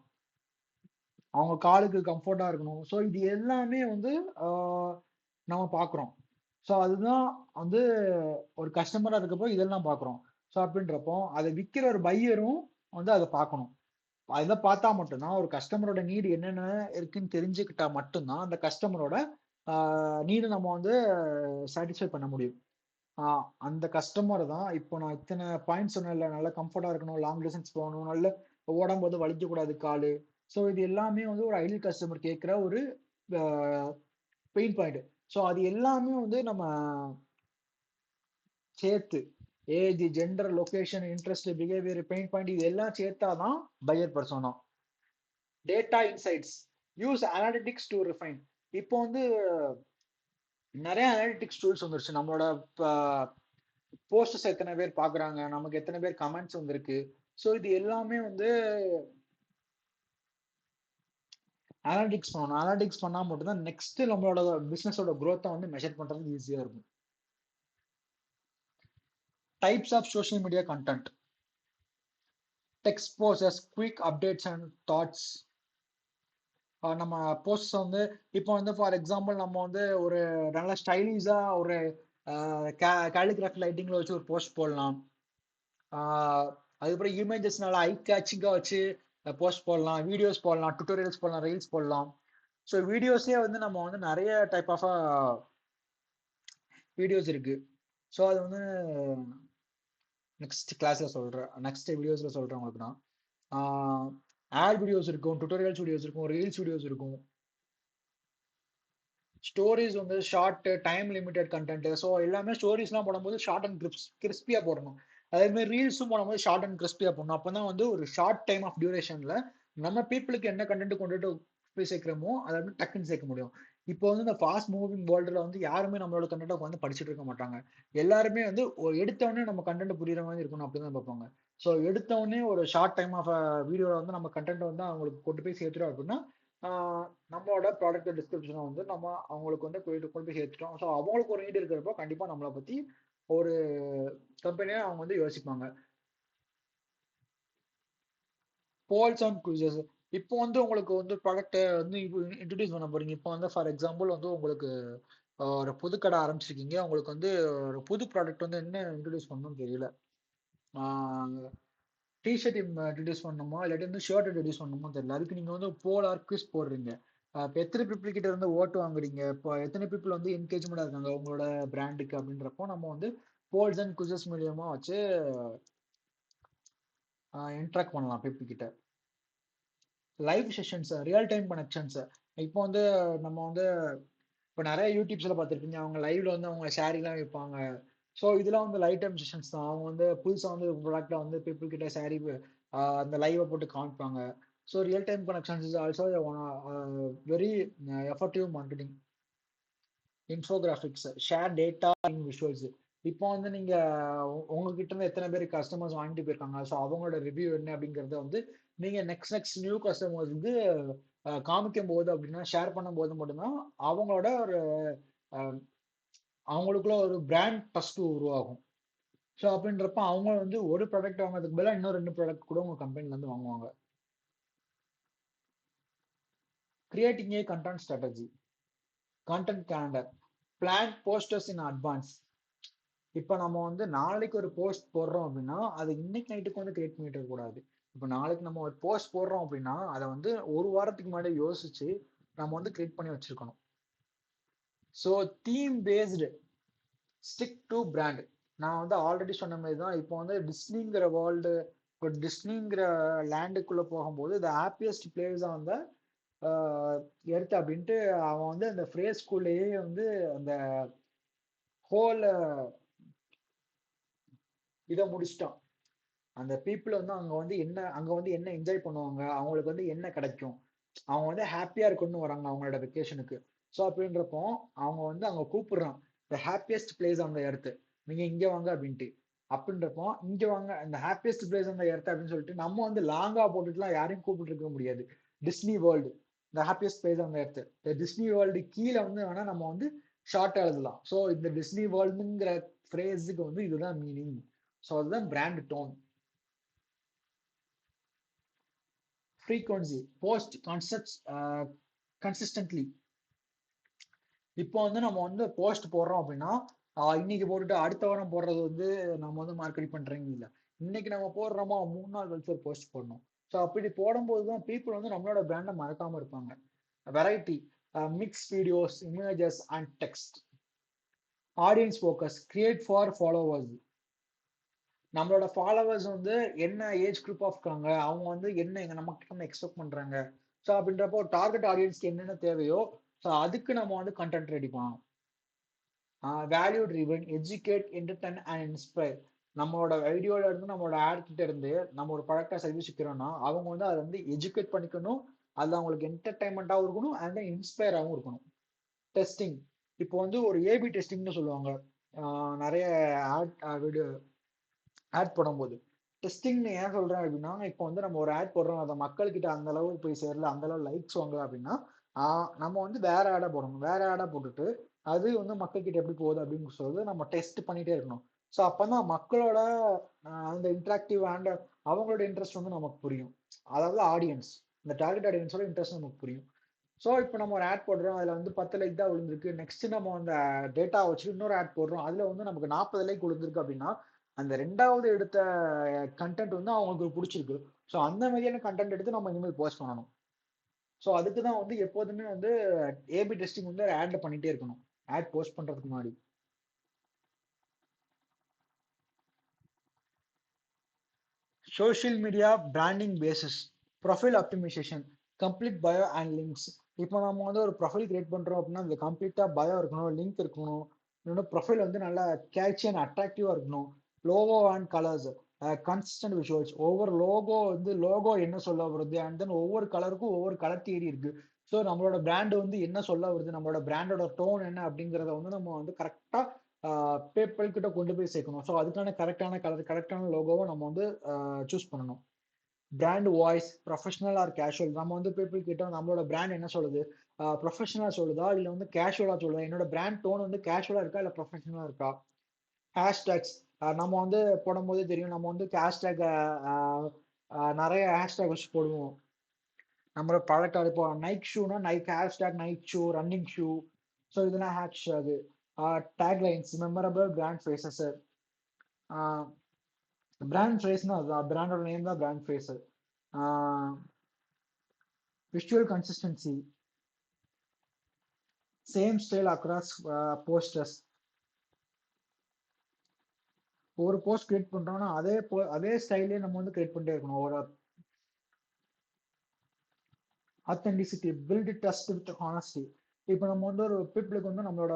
அவங்க காலுக்கு கம்ஃபர்டா இருக்கணும். ஸோ இது எல்லாமே நம்ம பார்க்குறோம். ஸோ அதுதான் ஒரு கஸ்டமரா இருக்கப்போ இதெல்லாம் பார்க்குறோம். ஸோ அப்படின்றப்போ அதை விற்கிற ஒரு பையரும் அதை பார்க்கணும். அதை பார்த்தா மட்டும்தான் ஒரு கஸ்டமரோட நீடு என்னென்ன இருக்குன்னு தெரிஞ்சுக்கிட்டா மட்டும்தான் அந்த கஸ்டமரோட நீடு நம்ம சாட்டிஸ்ஃபை பண்ண முடியும். அந்த கஸ்டமர் தான் இப்போ நான் இத்தனை பாயிண்ட்ஸ் சொன்னேன்ல, நல்ல கம்ஃபர்டா இருக்கணும், லாங் டிஸ்டன்ஸ் போகணும், நல்ல ஓடும்போது வலிக்க கூடாது காலு. ஸோ இது எல்லாமே ஒரு ஐடியல் கஸ்டமர் கேட்குற ஒரு பெயின் பாயிண்ட். ஸோ அது எல்லாமே நம்ம சேர்த்து age, gender, location, interest, behaviour, pain point இது எல்லாம் சேர்த்தாதான் buyer persona. Data insights, use analytics to refine. இப்போ நிறைய அனாலிட்டிக்ஸ் டூல்ஸ் வந்துருச்சு. நம்மளோட போஸ்டர்ஸ் எத்தனை பேர் பாக்குறாங்க, நமக்கு எத்தனை பேர் கமெண்ட்ஸ் வந்திருக்கு, ஸோ இது எல்லாமே அனாலிட்டிக்ஸ் பண்ணணும். அனாலிட்டிக்ஸ் பண்ணா மட்டும்தான் நெக்ஸ்ட் நம்மளோட பிசினஸோட குரோத்தை மெஷர் பண்றது ஈஸியா இருக்கும். Types of social media content, text posters, quick updates and thoughts. நம்ம போஸ்ட் இப்போ ஃபார் எக்ஸாம்பிள் நம்ம ஒரு நல்ல ஸ்டைலிஷா ஒரு கேலிகிராஃபி லைட்டிங்ல வச்சு ஒரு போஸ்ட் போடலாம். அதுக்கப்புறம் இமேஜஸ் நல்லா ஐ கேச்சிங்கா வச்சு போஸ்ட் போடலாம், வீடியோஸ் போடலாம், டுட்டோரியல்ஸ் போடலாம், ரீல்ஸ் போடலாம். ஸோ வீடியோஸே நம்ம நிறைய டைப் ஆஃப் வீடியோஸ் இருக்கு. ஸோ அது நெக்ஸ்ட் கிளாஸ்ல சொல்றேன், நெக்ஸ்ட் வீடியோஸ்ல சொல்றேன் உங்களுக்கு. நான் ஆட் வீடியோஸ் இருக்கும், டுட்டோரியல்ஸ் வீடியோஸ் இருக்கும், ரீல்ஸ் வீடியோஸ் இருக்கும். ஸ்டோரிஸ் வந்து short time limited content. So எல்லாமே ஸ்டோரிஸ்லாம் போடும்போது ஷார்ட் அண்ட் கிறிஸ்பியா போடணும். அதே மாதிரி ரீல்ஸும் போடும்போது ஷார்ட் அண்ட் கிறிஸ்பியா போடணும். அப்பதான் வந்து ஒரு ஷார்ட் டைம் ஆஃப் டியூரேஷன்ல நம்ம பீப்புளுக்கு என்ன கண்டென்ட் கொண்டுட்டு போய் சேர்க்கிறோமோ அதை வந்து டக்குன்னு சேர்க்க முடியும். இப்போ வந்து இந்த ஃபாஸ்ட் மூவிங் வேர்ல்டுல வந்து யாருமே நம்மளோட கண்டென்ட்டை வந்து படிச்சுட்டு இருக்க மாட்டாங்க. எல்லாருமே வந்து எடுத்தவொடனே நம்ம கண்டென்ட் புரியுற மாதிரி இருக்கணும் அப்படின்னு தான் பார்ப்பாங்க. ஸோ எடுத்தவொடனே ஒரு ஷார்ட் டைம் ஆஃப் வீடியோல வந்து நம்ம கண்டென்ட் வந்து அவங்களுக்கு கொண்டு போய் சேர்த்துறோம் அப்படின்னா நம்மளோட ப்ராடக்ட் டிஸ்கிரிப்ஷனை வந்து நம்ம அவங்களுக்கு வந்து கொண்டு போய் சேர்த்துட்டோம். ஸோ அவங்களுக்கு ஒரு நீட் இருக்கிறப்போ கண்டிப்பா நம்மளை பத்தி ஒரு கம்பெனியா அவங்க வந்து யோசிப்பாங்க. Polls and quizzes. இப்போ வந்து உங்களுக்கு வந்து ப்ராடக்ட்டை வந்து இப்போ இன்ட்ரடியூஸ் பண்ண போறீங்க. இப்போ வந்து ஃபார் எக்ஸாம்பிள் வந்து உங்களுக்கு ஒரு புது கடை ஆரம்பிச்சிருக்கீங்க. உங்களுக்கு வந்து ஒரு புது ப்ராடக்ட் வந்து என்ன இன்ட்ரடியூஸ் பண்ணணும்னு தெரியல. டிஷர்ட் இன்ட்ரடியூஸ் பண்ணணுமா இல்லாட்டி வந்து ஷர்ட் இன்ட்ரடியூஸ் பண்ணணுமோ தெரியல. அதுக்கு நீங்க வந்து போல் ஆர் குவிஸ் போடுறீங்க. இப்போ எத்தனை பீப்புள் கிட்ட இருந்து ஓட்டு வாங்குறீங்க, இப்போ எத்தனை பீப்புள் வந்து என்கேஜ்மெண்டா இருக்காங்க உங்களோட பிராண்டுக்கு அப்படின்றப்போ நம்ம வந்து போல்ஸ் அண்ட் குவிசஸ் மூலியமா வச்சு இன்ட்ராக்ட் பண்ணலாம் பீப்புள் கிட்ட. Live sessions, real time connections. இப்போ வந்து நம்ம வந்து இப்போ நிறைய யூடியூப்ஸ்ல பார்த்துருப்பீங்க, அவங்க லைவ்ல வந்து அவங்க ஷேரிங்லாம் வைப்பாங்க. ஸோ இதெல்லாம் வந்து லைவ் டைம் செஷன்ஸ் தான். அவங்க வந்து புதுசாக வந்து ப்ராடக்ட்ல வந்து பீப்புள் கிட்ட ஷேரி அந்த லைவை போட்டு காமிப்பாங்க. So real time connections is also very effective marketing. Infographics, share data in visuals. இப்போ வந்து நீங்க உங்ககிட்ட இருந்து எத்தனை பேர் கஸ்டமர்ஸ் வாங்கிட்டு போயிருக்காங்க, ஸோ அவங்களோட ரிவ்யூ என்ன அப்படிங்கறத வந்து நீங்க நெக்ஸ்ட் நியூ கஸ்டமர்ஸ் வந்து காமிக்கும் போது அப்படின்னா ஷேர் பண்ணும் போது மட்டும்தான் அவங்களோட ஒரு அவங்களுக்குள்ள ஒரு பிராண்ட் ஃபர்ஸ்ட் உருவாகும். ஸோ அப்படின்றப்ப அவங்க வந்து ஒரு ப்ராடக்ட் வாங்குறதுக்கு பதிலாக இன்னும் 2 ப்ராடக்ட் கூட உங்க கம்பெனில இருந்து வாங்குவாங்க. Creating A content strategy, content calendar, plan posters in advance. இப்போ நம்ம வந்து நாளைக்கு ஒரு போஸ்ட் போடுறோம் அப்படின்னா அது இன்னைக்கு நைட்டுக்கு வந்து கிரியேட் பண்ணிட்டு இருக்கக்கூடாது. இப்போ நாளைக்கு நம்ம ஒரு போஸ்ட் போடுறோம் அப்படின்னா அதை வந்து ஒரு வாரத்துக்கு முன்னாடி யோசிச்சு நம்ம வந்து கிரியேட் பண்ணி வச்சிருக்கணும். So theme based, stick to brand. நான் வந்து ஆல்ரெடி சொன்ன மாதிரி தான் இப்போ வந்து டிஸ்னிங்கிற வேர்ல்டு, இப்போ டிஸ்னிங்கிற லேண்டுக்குள்ள போகும்போது த ஹாப்பியஸ்ட் பிளேஸ் அந்த எர்த் அப்படின்ட்டு அவன் வந்து அந்த ஃப்ரேஸ்குள்ளேயே வந்து அந்த ஹோல் இதை முடிச்சிட்டான். அந்த பீப்புள் வந்து அங்க வந்து என்ன என்ஜாய் பண்ணுவாங்க, அவங்களுக்கு வந்து என்ன கிடைக்கும், அவங்க வந்து ஹாப்பியா இருக்கணும்னு வராங்க அவங்களோட வெக்கேஷனுக்கு. ஸோ அப்படின்றப்போ அவங்க வந்து அவங்க கூப்பிடுறான் த happiest place on the earth, நீங்க இங்க வாங்க அப்படின்ட்டு. அப்படின்றப்போ இங்க வாங்க இந்த happiest place on the earth அப்படின்னு சொல்லிட்டு நம்ம வந்து லாங்கா போட்டுட்டுலாம் யாரையும் கூப்பிட்டு இருக்க முடியாது. Disney world the happiest place on the earth, இந்த டிஸ்னி வேர்ல்டு கீழே வந்து வேணா நம்ம வந்து ஷார்ட் எழுதலாம். ஸோ இந்த டிஸ்னி வேர்ல்டுங்கிற ஃப்ரேஸுக்கு வந்து இதுதான் மீனிங். ஸோ அதுதான் brand tone. frequency, post concepts consistently. இப்போ வந்து நம்ம வந்து போஸ்ட் போடுறோம் அப்படின்னா இன்னைக்கு போட்டுட்டு அடுத்த வாரம் போடுறது வந்து நம்ம வந்து மார்க்கெட்டிங் பண்றீங்க இல்ல. இன்னைக்கு நம்ம போடுறோமோ 3 நாள் கழிச்சு ஒரு போஸ்ட் போடணும். ஸோ அப்படி போடும்போது தான் பீப்புள் வந்து நம்மளோட பிராண்டை மறக்காம இருப்பாங்க. Variety, mix videos, images and text. Audience focus, create for followers. நம்மளோட ஃபாலோவர்ஸ் வந்து என்ன ஏஜ் குரூப் ஆஃப் இருக்காங்க, அவங்க வந்து என்ன நம்ம கிட்ட எக்ஸ்பெக்ட் பண்றாங்க. ஸோ அப்படின்றப்போ டார்கெட் ஆடியன்ஸ்க்கு என்னென்ன தேவையோ ஸோ அதுக்கு நம்ம வந்து கண்டென்ட் ரெடி பண்ணணும். Value driven, educate, entertain and inspire. நம்மளோட ஐடியோல இருந்து நம்மளோட ஆட் கிட்ட இருந்து நம்ம ஒரு ப்ராடக்டை சர்வீஸ் விற்கிறோம்னா அவங்க வந்து அதை வந்து எஜுகேட் பண்ணிக்கணும், அது அவங்களுக்கு என்டர்டைன்மெண்ட்டாகவும் இருக்கணும் அண்ட் இன்ஸ்பயராகவும் இருக்கணும். டெஸ்டிங். இப்போ வந்து ஒரு ஏபி டெஸ்டிங்னு சொல்லுவாங்க. நிறைய ஆட் ஆட் போடும்போது டெஸ்டிங்னு ஏன் சொல்றேன் அப்படின்னா இப்போ வந்து நம்ம ஒரு ஆட் போடுறோம் அதை மக்கள்கிட்ட அந்த அளவுக்கு போய் சேரல, அந்த அளவு லைக்ஸ் வாங்கல அப்படின்னா நம்ம வந்து வேற ஆடை போடணும். வேற ஆடை போட்டுட்டு அது வந்து மக்கள் கிட்ட எப்படி போகுது அப்படின்னு சொல்றது நம்ம டெஸ்ட் பண்ணிட்டே இருக்கணும். ஸோ அப்பதான் மக்களோட அந்த இன்ட்ராக்டிவ் அண்ட் அவங்களோட இன்ட்ரெஸ்ட் வந்து நமக்கு புரியும். அதாவது ஆடியன்ஸ், இந்த டார்கெட் ஆடியன்ஸோட இன்ட்ரெஸ்ட் நமக்கு புரியும். ஸோ இப்போ நம்ம ஒரு ஆட் போடுறோம், அதில் வந்து 10 லைக் தான் விழுந்திருக்கு. நெக்ஸ்ட் நம்ம அந்த டேட்டா வச்சு இன்னொரு ஆட் போடுறோம், அதில் வந்து நமக்கு 40 லைக் விழுந்திருக்கு அப்படின்னா அந்த ரெண்டாவது எடுத்த கண்டென்ட் வந்து அவங்களுக்கு பிடிச்சிருக்கு. ஸோ அந்த மாதிரியான கண்டென்ட் எடுத்து நம்ம இனிமேல் போஸ்ட் பண்ணணும். ஸோ அதுக்கு தான் வந்து எப்போதுமே வந்து ஏபி டெஸ்டிங் வந்து ஆட்ல பண்ணிட்டே இருக்கணும் ஆட் போஸ்ட் பண்றதுக்கு முன்னாடி. Social media branding basis, profile optimisation, complete bio and links. இப்போ நம்ம வந்து ஒரு ப்ரொஃபைல் கிரியேட் பண்றோம் அப்படின்னா அது கம்ப்ளீட்டா பயோ இருக்கணும், லிங்க் இருக்கணும், இன்னொன்று ப்ரொஃபைல் வந்து நல்லா கேட்சி அண்ட் அட்ராக்டிவா இருக்கணும், logo and colours, consistent visuals, ஒவ்வொரு லோகோ வந்து லோகோ என்ன சொல்ல வருது அண்ட் தென் ஒவ்வொரு கலருக்கும் ஒவ்வொரு கலர் தியரி இருக்கு. ஸோ நம்மளோட பிராண்ட் வந்து என்ன சொல்ல வருது, நம்மளோட பிராண்டோட டோன் என்ன அப்படிங்கிறத வந்து நம்ம வந்து கரெக்டா பேப்பர் கிட்ட கொண்டு போய் சேர்க்கணும். ஸோ அதுக்கான கரெக்டான கலர் கரெக்டான லோகோவை நம்ம வந்து சூஸ் பண்ணணும். Brand voice professional or casual, நம்ம வந்து பீப்புள் கிட்ட நம்மளோட பிராண்ட் என்ன சொல்லுது, ப்ரொஃபஷனலா சொல்லுதா இல்லை வந்து கேஷுவலா சொல்லுதா, என்னோட பிராண்ட் டோன் வந்து கேஷுவலா இருக்கா இல்லை ப்ரொஃபஷனலா இருக்கா. ஹேஷ்டேக்ஸ், நம்ம வந்து போடும்போது தெரியும், நம்ம வந்து ஹேஷ்டேக் நிறைய ஹேஷ்டேக் வச்சு போடுவோம். நம்மளோட ப்ராடக்ட் இப்போ நைக் ஷூனா Nike hashtag Nike shoe running shoe. So இதெல்லாம் hashtag. Taglines, memorable brand faces. Brand ஃபேஸ்னா அதுதான், பிராண்டோட நேம் தான் brand face. Visual consistency, same style across posters. ஒரு போஸ்ட் கிரியேட் பண்றோம்னா அதே ஸ்டைலே நம்ம வந்து கிரியேட் பண்ணிட்டே இருக்கணும். ஒரு authenticity, build trust with honesty. இப்போ நம்ம வந்து ஒரு பீப்புளுக்கு வந்து நம்மளோட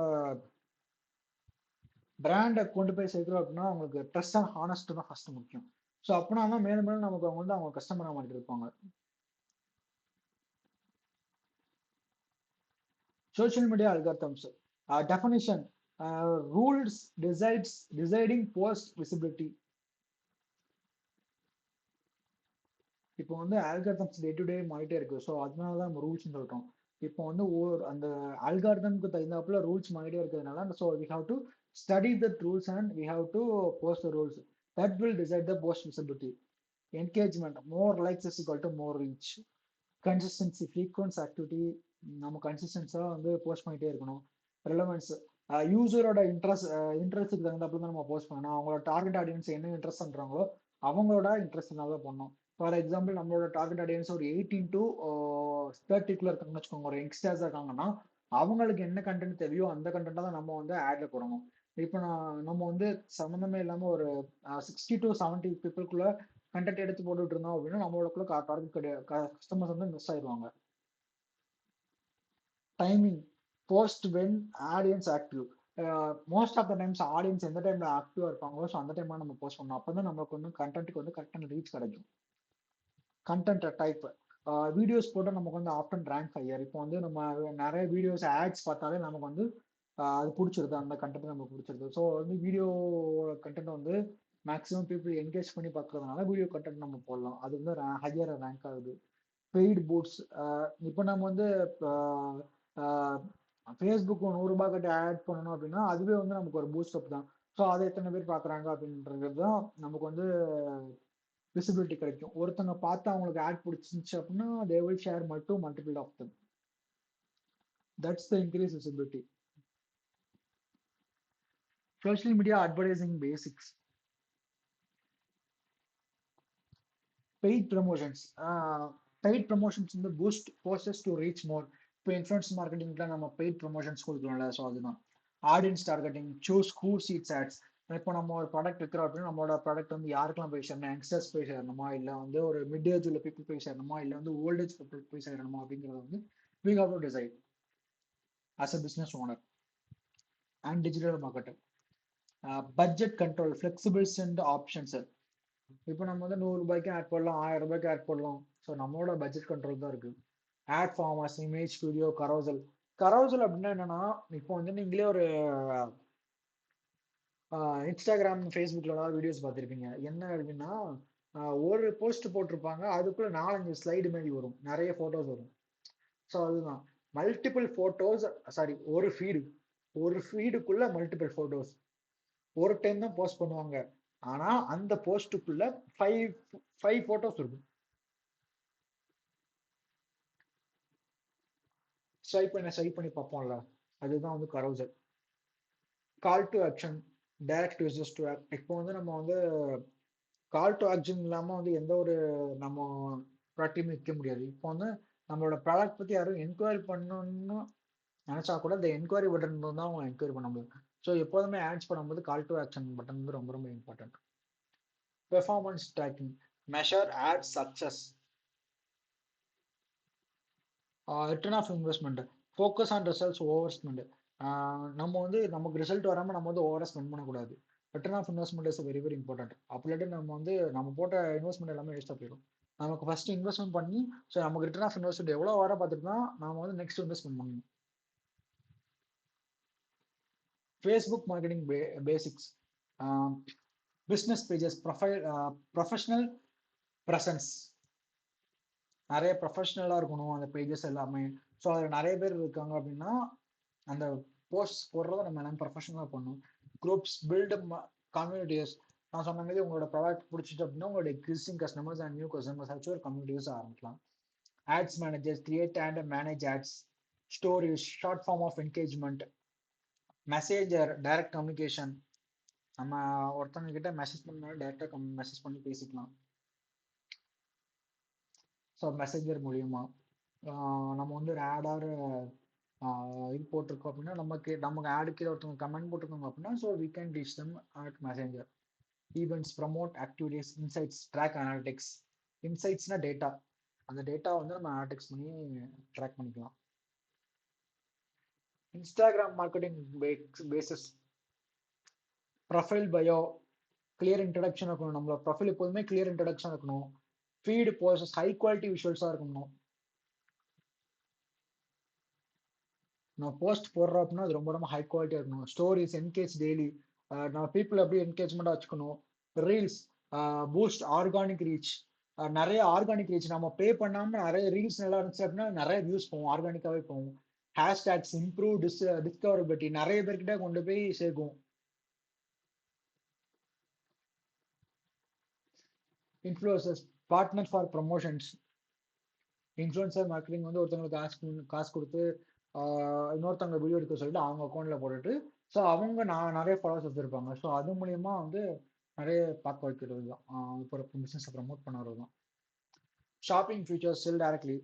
பிராண்டை கொண்டு போய் சேர்க்கிறோம் அப்படின்னா அவங்களுக்கு ட்ரஸ்ட் அண்ட் ஹானஸ்ட் தான் ஃபர்ஸ்ட் முக்கியம். ஸோ அப்படின்னா தான் மேலும் மேலும் நமக்கு அவங்க வந்து அவங்க கஸ்டமராக மாட்டி இருப்பாங்க. Social media algorithms definition, rules deciding post visibility. இப்போ வந்து ஆல்காரிதம்ஸ் டே டு டே மாறிட்டே இருக்கு. ஸோ அதனால தான் நம்ம ரூல்ஸ் சொல்றோம். இப்போ வந்து அந்த ஆல்காரிதம்க்கு தகுந்தாப்புல ரூல்ஸ் மாறிட்டே இருக்கிறதுனால so we have to study the rules and we have to post the rules that will decide the post visibility. Engagement, more likes is equal to more reach. Consistency, frequency activity, நம்ம கன்சிஸ்டன்ஸாக வந்து போஸ்ட் பண்ணிட்டே இருக்கணும். ரெலவன்ஸ், யூசரோட இன்ட்ரெஸ்ட்டுக்கு தகுந்தாப்புல தான் நம்ம போஸ்ட் பண்ணணும். அவங்களோட டார்கெட் ஆடியன்ஸ் என்ன இன்ட்ரெஸ்ட் பண்ணுறாங்களோ அவங்களோட இன்ட்ரெஸ்ட் தான் பண்ணணும். ஃபார் எக்ஸாம்பிள் நம்மளோட டார்கெட் ஆடியன்ஸ் ஒரு 18 to 30 இருக்காங்கன்னு வச்சுக்கோங்க, ஒரு யங்ஸ்டர்ஸ் இருக்காங்கன்னா அவங்களுக்கு என்ன கண்டென்ட் தேவையோ அந்த கண்டென்ட்டை தான் நம்ம வந்து ஆட்ல போடணும். இப்போ நம்ம வந்து சம்மந்தமே இல்லாமல் ஒரு 60 to 70 பீப்புளுக்குள்ள கண்டென்ட் எடுத்து போட்டுட்டு இருந்தோம் அப்படின்னா நம்மளோட டார்கெட் கிடையாது, கஸ்டமர்ஸ் வந்து மிஸ் ஆயிடுவாங்க. Timing, post when audience active. Most of the times audience எந்த டைம்ல ஆக்டிவா இருப்பாங்களோ ஸோ அந்த டைம்ல நம்ம போஸ்ட் பண்ணணும். அப்பதான் நமக்கு வந்து கண்டென்ட்டுக்கு வந்து கரெக்டான ரீச் கிடைக்கும். கண்டென்ட் டைப், வீடியோஸ் போட்டால் நமக்கு வந்து ஆஃப்டன் ரேங்க் ஹையர். இப்போ வந்து நம்ம நிறைய வீடியோஸ் ஆட்ஸ் பார்த்தாலே நமக்கு வந்து அது பிடிச்சிருது, அந்த கண்டென்ட் நமக்கு பிடிச்சிருது. ஸோ வந்து வீடியோ கண்டென்ட் வந்து மேக்ஸிமம் பீப்புள் என்கேஜ் பண்ணி பார்க்கறதுனால வீடியோ கண்டென்ட் நம்ம போடலாம், அது வந்து ஹையர் ரேங்க் ஆகுது. பெய்டு பூட்ஸ், இப்போ நம்ம வந்து ஃபேஸ்புக் ₹100 கட்டி ஆட் பண்ணணும் அப்படின்னா அதுவே வந்து நமக்கு ஒரு பூஸ்ட் அப் தான். ஸோ அதை எத்தனை பேர் பார்க்குறாங்க அப்படின்றது தான் நமக்கு வந்து விசிபிலிட்டி கிடைக்கும். ஒருத்தங்க பார்த்து அவங்களுக்கு ஆட் பிடிச்சிருந்துச்சு அப்படின்னா they will share multiple of them. That's the increase visibility. Social media advertising basics. Paid promotions, paid promotions வந்து boost posters to reach more. இப்போ இன்ஃப்ளூயன்ஸ் மார்க்கெட்டிங்ல நம்ம பெய்ட் ப்ரமோஷன்ஸ் கொடுக்கலாம்ல, ஸோ அதுதான். ஆடியன்ஸ் டார்கெட்டிங், சூஸ் ஹூ சீட்ஸ் ஆட்ஸ். இப்போ நம்ம ஒரு ப்ராடக்ட் விற்கிறோம் அப்படின்னா நம்மளோட ப்ராடக்ட் வந்து யாருக்கெல்லாம் போய் சேரணும், யங்ஸ்டர்ஸ் போய் சேரணுமா, இல்லை வந்து ஒரு மிட் ஏஜ் உள்ள பீப்புள் போய் சேரணுமா, இல்லை வந்து ஓல்ட் ஏஜ் பீப்புள் போய் சேரணுமா அப்படிங்கிறத வந்து we have to decide as a business owner and digital marketer. Budget control, flexibles and options. இப்போ நம்ம வந்து ₹100 ஆட் போடலாம், ₹1000 ஆட் போடலாம். ஸோ நம்மளோட பட்ஜெட் கண்ட்ரோல் தான் இருக்கு. Ad formers, image studio, carousel. Carousel அப்படின்னா என்னன்னா, இப்போ வந்து நீங்களே ஒரு இன்ஸ்டாகிராம் ஃபேஸ்புக்கில் ஏதாவது வீடியோஸ் பார்த்துருப்பீங்க. என்ன அப்படின்னா ஒரு போஸ்ட் போட்டிருப்பாங்க, அதுக்குள்ள 4-5 ஸ்லைடு மாதிரி வரும், நிறைய ஃபோட்டோஸ் வரும். ஸோ அதுதான் மல்டிபிள் ஃபோட்டோஸ். சாரி, ஒரு ஃபீடுக்குள்ள மல்டிபிள் ஃபோட்டோஸ் ஒரு டைம் தான் போஸ்ட் பண்ணுவாங்க. ஆனா அந்த போஸ்ட்டுக்குள்ள ஃபைவ் ஃபைவ் ஃபோட்டோஸ் இருக்கும். ஸ்வைப் பண்ணி பார்ப்போம்ல, அதுதான் வந்து carousel. Call to action, direct users to act. இப்போ வந்து நம்ம வந்து கால் டு ஆக்ஷன் இல்லாமல் வந்து எந்த ஒரு நம்ம ப்ராடக்டையும் விற்க முடியாது. இப்போ வந்து நம்மளோட ப்ராடக்ட் பற்றி யாரும் என்கொயரி பண்ணணும்னு நினச்சா கூட இந்த என்கொயரி பட்டன் தான் அவங்க என்கொயரி பண்ண முடியும். ஸோ எப்போதுமே ஆட்ஸ் பண்ணும்போது கால் டு ஆக்ஷன் பட்டன் வந்து ரொம்ப ரொம்ப important. Performance tracking, measure ad success. Return of investment, focus on results over spend. நம்ம வந்து நமக்கு ரிசல்ட் வராமல் நம்ம வந்து ஓவராக ஸ்பெண்ட் பண்ணக்கூடாது. Return of investment is very very important. அப்போ இல்லாட்டி நம்ம வந்து நம்ம போட்ட இன்வெஸ்ட்மெண்ட் எல்லாமே வேஸ்ட்டாக போயிடும். நமக்கு ஃபர்ஸ்ட் இன்வெஸ்ட்மெண்ட் பண்ணி, ஸோ நமக்கு ரிட்டர்ன் ஆஃப் இன்வெஸ்ட்மெண்ட் எவ்வளோ வர பார்த்துட்டு தான் நாம வந்து நெக்ஸ்ட் இன்வெஸ்ட்மெண்ட் பண்ணணும். Facebook marketing basics, business pages, professional presence. நிறைய ப்ரொஃபஷனலாக இருக்கணும் அந்த பேஜஸ் எல்லாமே. ஸோ அதில் நிறைய பேர் இருக்காங்க அப்படின்னா அந்த போஸ்ட் போடுறத நம்ம எல்லாம் ப்ரொஃபஷனலாக பண்ணணும். Groups build communities. நான் சொன்ன மாதிரி உங்களோட ப்ராடக்ட் பிடிச்சிட்டு அப்படின்னா உங்களோட existing customers and new customers வச்சு ஒரு கம்யூனிட்டிஸ் ஆரம்பிக்கலாம். Ads managers, create and manage ads, stories, short form of engagement, messenger, direct communication. நம்ம ஒருத்தவங்க கிட்ட மெசேஜ் பண்ணாலும் டைரக்டாக மெசேஜ் பண்ணி பேசிக்கலாம். ஸோ மெசேஜர் மூலியமா நம்ம வந்து ஒரு ஆடார் இது போட்டிருக்கோம் அப்படின்னா நமக்கு ஆடு கீழே ஒருத்தவங்க கமெண்ட் போட்டிருக்காங்க அப்படின்னா so we can reach them at messenger. Events, promote activities, insights, track analytics. இன்சைட்ஸ்னா டேட்டா, அந்த டேட்டா வந்து நம்ம அனாலிட்டிக்ஸ் பண்ணி ட்ராக் பண்ணிக்கலாம். Instagram marketing basics, profile bio, clear introduction இருக்கணும். நம்மளோட ப்ரொஃபைல் எப்போதுமே கிளியர் இன்ட்ரடக்ஷன் இருக்கணும். ஃபீடு போஸ்ட் ஹை குவாலிட்டி விஷுவல்ஸாக இருக்கணும். நம்ம போஸ்ட் போடுறோம் அப்படின்னா அது ரொம்ப ரொம்ப ஹை குவாலிட்டியாக இருக்கணும். ஸ்டோரிஸ், என்கேஜ் டெய்லி, நம்ம பீப்புள் எப்படி என்கேஜ்மெண்ட்டாக வச்சுக்கணும். Reels, boost organic reach. நிறைய ஆர்கானிக் ரீச், நம்ம பே பண்ணாமல் நிறைய ரீல்ஸ் நல்லா இருந்துச்சு அப்படின்னா நிறைய வியூஸ் போகும், ஆர்கானிக்காகவே போகும். ஹேஷ்டேக்ஸ், இம்ப்ரூவ் டிஸ்கவரபிலிட்டி, நிறைய பேர்கிட்ட கொண்டு போய் சேர்க்கும். Influencers, partner for promotions. Influencer marketing வந்து ஒருத்தவங்களுக்கு காசு கொடுத்து இன்னொருத்தவங்க வீடியோ எடுக்க சொல்லிட்டு அவங்க அக்கௌண்ட்ல போட்டுட்டு ஸோ அவங்க நிறைய ஃபாலோவர்ஸ் வச்சிருப்பாங்க. ஸோ அது மூலியமா வந்து நிறைய பார்க்க வைக்கிறது தான், இப்போ பிஸ்னஸை ப்ரமோட் பண்ணுறது தான். Shopping features, sell directly.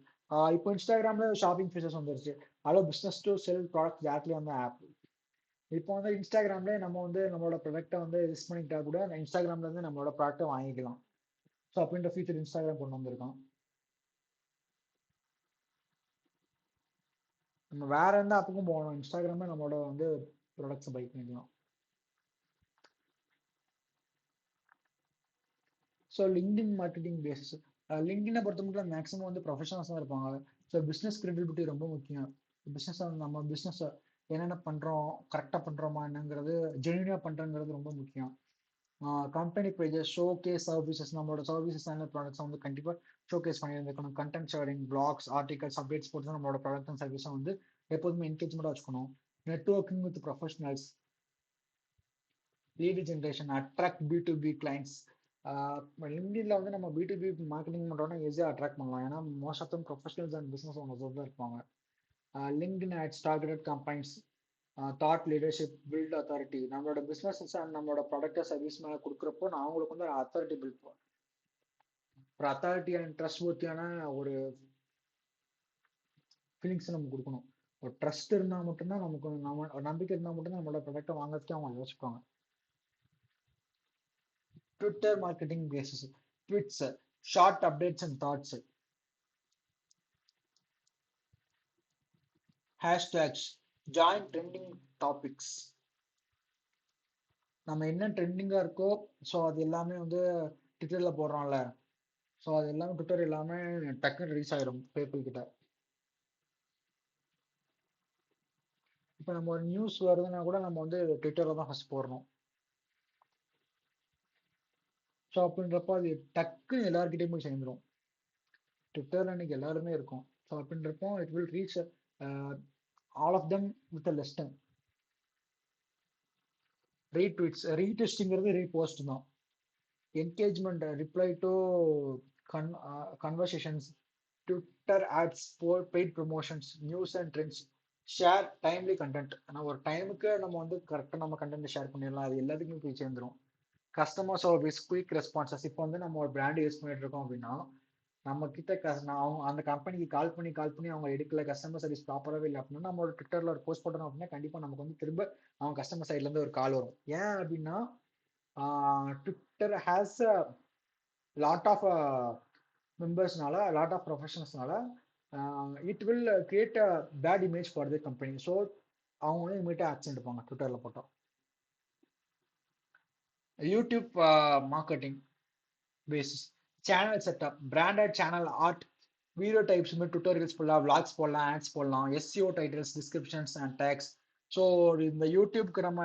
இப்போ இன்ஸ்டாகிராம்ல ஷாப்பிங் ஃபீச்சர்ஸ் வந்துருச்சு. Allow business to sell product directly அந்த ஆப். இப்போ வந்து இன்ஸ்டாகிராம்ல நம்ம வந்து நம்மளோட ப்ராடக்ட்டை வந்து லிஸ்ட் பண்ணிக்கிட்டா கூட இன்ஸ்டாகிராம்ல இருந்து நம்மளோட ப்ராடக்ட்டை வாங்கிக்கலாம். ஸோ அப்படின்ற ஃபீச்சர் இன்ஸ்டாகிராம் கொண்டு வந்திருக்கான். நம்ம வேற எந்த ஆப்புக்கும் போகணும், இன்ஸ்டாகிராமே நம்மளோட வந்து ப்ராடக்ட்ஸை பை பண்ணிக்கலாம். So LinkedIn marketing basics. லிங்க்டினை பொறுத்த மட்டும் மேக்ஸிமம் வந்து ப்ரொஃபஷனல்ஸ் தான் இருப்பாங்க. ஸோ பிஸ்னஸ் கிரெடிபிலிட்டி ரொம்ப முக்கியம். பிஸ்னஸ் நம்ம பிஸ்னஸ் என்னென்ன பண்ணுறோம், கரெக்டாக பண்ணுறோமா என்னங்கிறது, ஜென்யூனாக பண்ணுறங்கிறது ரொம்ப முக்கியம். Company pages, showcase services, நம்மளோட சர்வீசஸ் அண்ட் ப்ராடக்ட்ஸை வந்து கண்டிப்பாக ஷோ கேஸ் பண்ணியிருந்துக்கணும். Content sharing, blogs, articles, updates போட்டு நம்மளோட ப்ராடக்ட் அண்ட் சர்வீஸை வந்து எப்போதுமே என்கேஜ்மெண்ட்டாக வச்சுக்கணும். Networking with professionals, lead generation, attract B2B clients. லிங்க்டின்ல வந்து நம்ம B2B மார்க்கெட்டிங் பண்ணுறோம்னா ஈஸியாக அட்ராக்ட் பண்ணலாம். ஏன்னா most of them professionals and business owners தான் இருப்பாங்க. LinkedIn ads, targeted companies, thought leadership, build authority. நம்மளோட பிஸ்னஸஸ் அண்ட் நம்மளோட ப்ராடக்ட் சர்வீஸ் மேலே கொடுக்குறப்போ நான் அவங்களுக்கு வந்து அத்தாரிட்டி பில்ட் பண்ணுவோம். ஒரு அத்தாரிட்டி அண்ட் ட்ரஸ்ட் ஒர்த்தியான ஒரு ஃபீலிங்ஸ் நம்ம கொடுக்கணும். ஒரு ட்ரஸ்ட் இருந்தால் மட்டும்தான் நமக்கு நம்ம நம்பிக்கை இருந்தால் மட்டும்தான் நம்மளோட ப்ராடக்ட்டை வாங்குறதுக்கு அவங்க யோசிப்பாங்க. Twitter marketing basis, tweets, short updates and thoughts. Hashtags, join trending topics. நம்ம என்ன ட்ரெண்டிங்காக இருக்கோ ஸோ அது எல்லாமே வந்து ட்விட்டரில் போடுறோம்ல, ஸோ அது எல்லாமே ட்விட்டர் எல்லாமே டக்குன்னு ரீச் ஆயிரும் பீப்புள் கிட்ட. இப்போ நம்ம ஒரு நியூஸ் வருதுன்னா கூட நம்ம வந்து ட்விட்டரில் தான் ஃபர்ஸ்ட் போடுறோம். ஸோ அப்படின்றப்போ அது டக்குன்னு எல்லாருக்கிட்டையும் போய் சேர்ந்துடும். ட்விட்டரில் இன்னைக்கு எல்லாருமே இருக்கும். ஸோ அப்படின்றப்போ it will reach all of them with less time. Retweets, ரீட்விஸ்ட்ங்கிறது ரீபோஸ்ட் தான். Engagement, reply to conversations, Twitter ads, paid promotions, news and trends, share timely content. ஆனால் ஒரு டைமுக்கு நம்ம வந்து கரெக்டாக நம்ம கண்டென்ட் ஷேர் பண்ணிடலாம், அது எல்லாத்துக்குமே போய் சேர்ந்துடும். Customer service, quick responses. இப்போ வந்து நம்ம ஒரு பிராண்ட் யூஸ் பண்ணிட்டு இருக்கோம் அப்படின்னா நம்ம கிட்ட அவங்க அந்த கம்பெனிக்கு கால் பண்ணி அவங்க எடுக்கல, கஸ்டமர் சர்வீஸ் ப்ராப்பராகவே இல்லை அப்படின்னா நம்மளோட ட்விட்டரில் ஒரு போஸ்ட் போட்டோம் அப்படின்னா கண்டிப்பாக நமக்கு வந்து திரும்ப அவங்க கஸ்டமர் சைட்லேருந்து ஒரு கால் வரும். ஏன் அப்படின்னா ட்விட்டர் ஹேஸ் லாட் ஆஃப் மெம்பர்ஸ்னால, லாட் ஆஃப் ப்ரொஃபஷனல்ஸ்னால it will create a bad image for the company. So அவங்களும் இமீடியட்டாக ஆக்ஷன் எடுப்பாங்க ட்விட்டரில் போட்டோம். YouTube marketing basics, channel setup, branded channel art, video types மாதிரி டுட்டோரியல்ஸ் போடலாம், விளாக்ஸ் போடலாம், ஆட்ஸ் போடலாம், SEO titles, descriptions and tags. So இந்த யூடியூப்க்கு நம்ம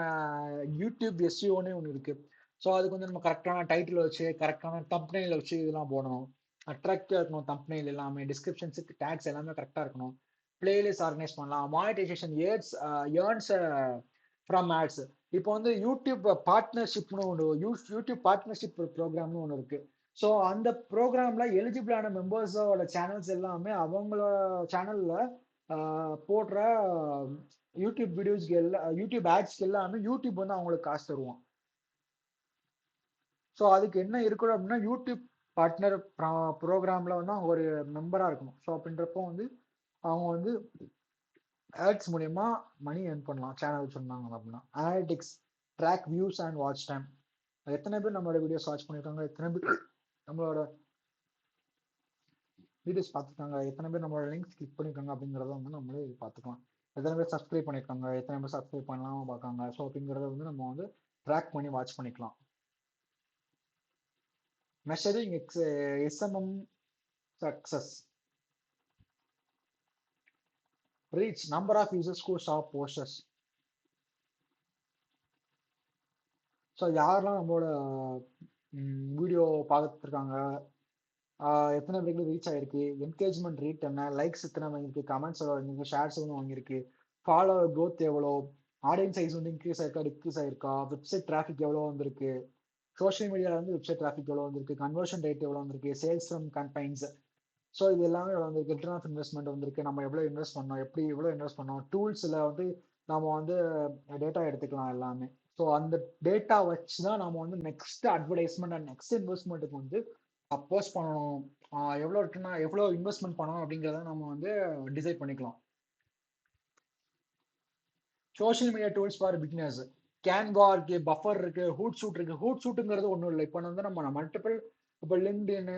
யூடியூப் எஸ்சிஓன்னு ஒன்று இருக்கு. ஸோ அதுக்கு வந்து நம்ம கரெக்டான டைட்டில் வச்சு கரெக்டான தம்ப்நெயில் வச்சு இதெல்லாம் போடணும். அட்ராக்டிவாக இருக்கணும் தம்ப்நெயில் எல்லாமே, டிஸ்கிரிப்ஷன்ஸுக்கு டேக்ஸ் எல்லாமே கரெக்டாக இருக்கணும். பிளேலிஸ்ட் ஆர்கனைஸ் பண்ணலாம். Monetisation earns from ads. இப்போ வந்து யூடியூப் பார்ட்னர்ஷிப்னு ஒன்று, யூடியூப் பார்ட்னர்ஷிப் ப்ரோக்ராம்னு ஒன்று இருக்கு. ஸோ அந்த ப்ரோக்ராம்ல எலிஜிபிளான மெம்பர்ஸோட சேனல்ஸ் எல்லாமே அவங்கள சேனல்ல போடுற யூடியூப் வீடியோஸ்க்கு எல்லாம், யூடியூப் ஆட்ஸ்க்கு எல்லாமே யூடியூப் வந்து அவங்களுக்கு காசு தருவோம். ஸோ அதுக்கு என்ன இருக்கணும் அப்படின்னா, யூடியூப் பார்ட்னர் ப்ரோக்ராம்ல வந்து அவங்க ஒரு மெம்பரா இருக்கணும். ஸோ அப்படின்றப்போ வந்து அவங்க வந்து ஆட்ஸ் மூலியமா மணி ஏர்ன் பண்ணலாம் சேனல் சொன்னாங்க அப்படின்னா. Analytics, track views and watch time. எத்தனை பேர் நம்மளோட வீடியோஸ் வாட்ச் பண்ணிருக்காங்க, எத்தனை பேர் நம்மளோட வீடியோஸ் பார்த்துருக்காங்க, எத்தனை பேர் நம்மளோட லிங்க்ஸ் கிளிக் பண்ணிருக்காங்க அப்படிங்கிறத வந்து நம்மளே பார்த்துக்கலாம். எத்தனை பேர் சப்ஸ்கிரைப் பண்ணியிருக்காங்க, எத்தனை பேர் சப்ஸ்கிரைப் பண்ணாமல் பார்க்காங்க. ஸோ அப்படிங்கிறத வந்து நம்ம வந்து ட்ராக் பண்ணி வாட்ச் பண்ணிக்கலாம். Measuring SMM success, reach, number of users who saw posters. ஸோ யாரெல்லாம் நம்மளோட வீடியோ பார்த்துருக்காங்க, எத்தனை பேருக்கு ரீச் ஆயிருக்கு, என்கேஜ்மெண்ட் ரேட் என்ன, லைக்ஸ் எத்தனை வாங்கியிருக்கு, கமெண்ட்ஸ் எவ்வளோ வாங்கியிருக்கு, ஷேர்ஸ் எவ்வளோ வாங்கியிருக்கு, ஃபாலோவர் க்ரோத் எவ்வளோ, ஆடியன்ஸ் சைஸ் வந்து இன்க்ரீஸ் ஆயிருக்கா டிக்ரீஸ் ஆயிருக்கா, வெப்சைட் டிராஃபிக் எவ்வளோ வந்திருக்கு, சோஷியல் மீடியாவில் வந்து வெப்சைட் டிராஃபிக் எவ்வளோ வந்திருக்கு, கன்வர்ஷன் ரேட் எவ்வளோ வந்திருக்கு, சேல்ஸ் ஃப்ரம் கேம்பைன்ஸ். ஸோ இது எல்லாமே எவ்வளோ வந்திருக்கு, ரிட்டர்ன் ஆஃப் இன்வெஸ்ட்மெண்ட் வந்திருக்கு, நம்ம எவ்வளோ இன்வெஸ்ட் பண்ணோம், எப்படி எவ்வளோ இன்வெஸ்ட் பண்ணோம், டூல்ஸில் வந்து நம்ம வந்து டேட்டா எடுத்துக்கலாம் எல்லாமே. ஸோ அந்த டேட்டா வச்சு தான் நம்ம வந்து நெக்ஸ்ட் அட்வர்டைஸ்மெண்ட் அண்ட் நெக்ஸ்ட் இன்வெஸ்ட்மெண்ட்டுக்கு வந்து போஸ்ட் பண்ணணும், எவ்வளோ ரிட்டர்னா எவ்வளோ இன்வெஸ்ட்மெண்ட் பண்ணணும் அப்படிங்கிறத நம்ம வந்து டிசைட் பண்ணிக்கலாம். Social media tools for beginners, Canva இருக்கு, பஃபர் இருக்கு, ஹூட் சூட் இருக்கு. ஹூட் சூட்டுங்கிறது ஒன்றும் இல்லை. இப்போ வந்து நம்ம மல்டிபிள், இப்போ லிங்க்டின்,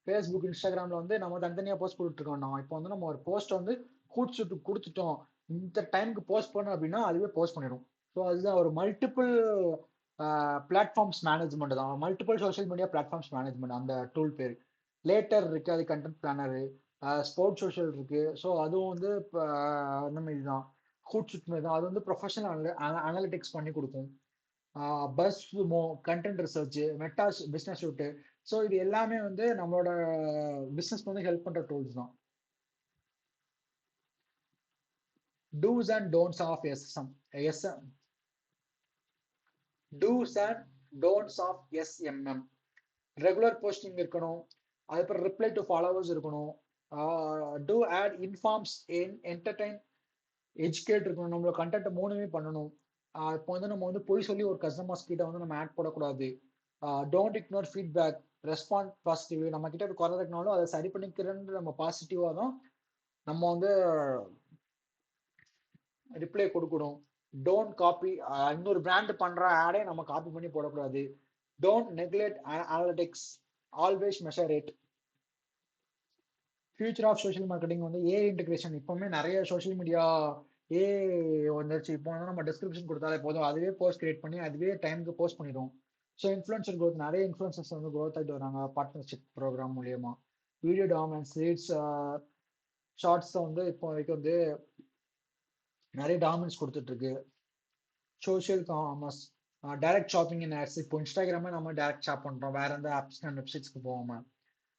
ஃபேஸ்புக், இன்ஸ்டாகிராம்ல வந்து நம்ம தனித்தனியாக போஸ்ட் கொடுத்துருக்கோம். நம்ம இப்போ வந்து நம்ம ஒரு போஸ்ட் வந்து ஹூட் சூட்டு கொடுத்துட்டோம், இந்த டைமுக்கு போஸ்ட் பண்ணோம் அப்படின்னா அதுவே போஸ்ட் பண்ணிடும். ஸோ அதுதான் ஒரு மல்டிபிள் பிளாட்ஃபார்ம்ஸ் மேனேஜ்மெண்ட் தான், multiple social media platforms management அந்த டூல் பேர். லேட்டர் இருக்கு, அது கண்டென்ட் பிளானரு. ஸ்போர்ட் சோஷியல் இருக்கு. ஸோ அதுவும் வந்து நம்ம இதுதான் ஹூட் சூட் மாதிரி தான். அது வந்து ப்ரொஃபஷனல் அனாலிட்டிக்ஸ் பண்ணி கொடுக்கும். பஸ் மோ, content research, Meta's business suite. So இது எல்லாமே வந்து நம்மளோட பிஸ்னஸ் வந்து ஹெல்ப் பண்ற டூல்ஸ் தான். Dos and don'ts of SM SM dos and don'ts of SMM. Regular posting இருக்கணும், அதுக்கப்புறம் ரிப்ளை டு ஃபாலோவர்ஸ் இருக்கணும், to ad informs, entertain, educate இருக்கணும். நம்மளோட கண்டென்ட் மூணுமே பண்ணணும். இப்போ வந்து நம்ம வந்து பொய் சொல்லி ஒரு கஸ்டமர்ஸ் கிட்ட வந்து நம்ம ஆட் போடக்கூடாது. Don't ignore feedback, respond positive. நம்ம கிட்ட ஒரு குறை இருக்கனாலும் அதை சரி பண்ணிக்கிறேன்னு நம்ம பாசிட்டிவா தான் நம்ம வந்து ரிப்ளை கொடுக்கணும். டோன்ட் காப்பி, இன்னொரு பிராண்ட் பண்ற ஆடே நம்ம காப்பி பண்ணி போடக்கூடாது. Don't neglect analytics, always measure it. Future of social marketing வந்து ஏ இன்டெகிரேஷன். இப்போவுமே நிறைய சோஷியல் மீடியா ஏ வந்துருச்சு. இப்போ வந்து நம்ம டிஸ்கிரிப்ஷன் கொடுத்தாலே போதும், அதுவே போஸ்ட் கிரியேட் பண்ணி அதுவே டைமுக்கு போஸ்ட் பண்ணிடும். ஸோ இன்ஃப்ளூன்சர் growth, நிறைய இன்ஃப்ளூன்சர்ஸ் வந்து growth ஆகிட்டு வராங்க பார்ட்னர்ஷிப் ப்ரோக்ராம் மூலியமா. வீடியோ டாமினன்ஸ், ரீட்ஸ், ஷார்ட்ஸ் வந்து இப்போ வரைக்கும் வந்து நிறைய டாமினன்ஸ் கொடுத்துட்டு இருக்கு. சோஷியல் காமர்ஸ், டைரக்ட் ஷாப்பிங் இன் ஆட்ஸ். இப்போ இன்ஸ்டாகிராமே நம்ம டைரக்ட் ஷாப் பண்றோம், வேற எந்த ஆப்ஸ் அண்ட் வெப்சைட்ஸ்க்கு போகாம.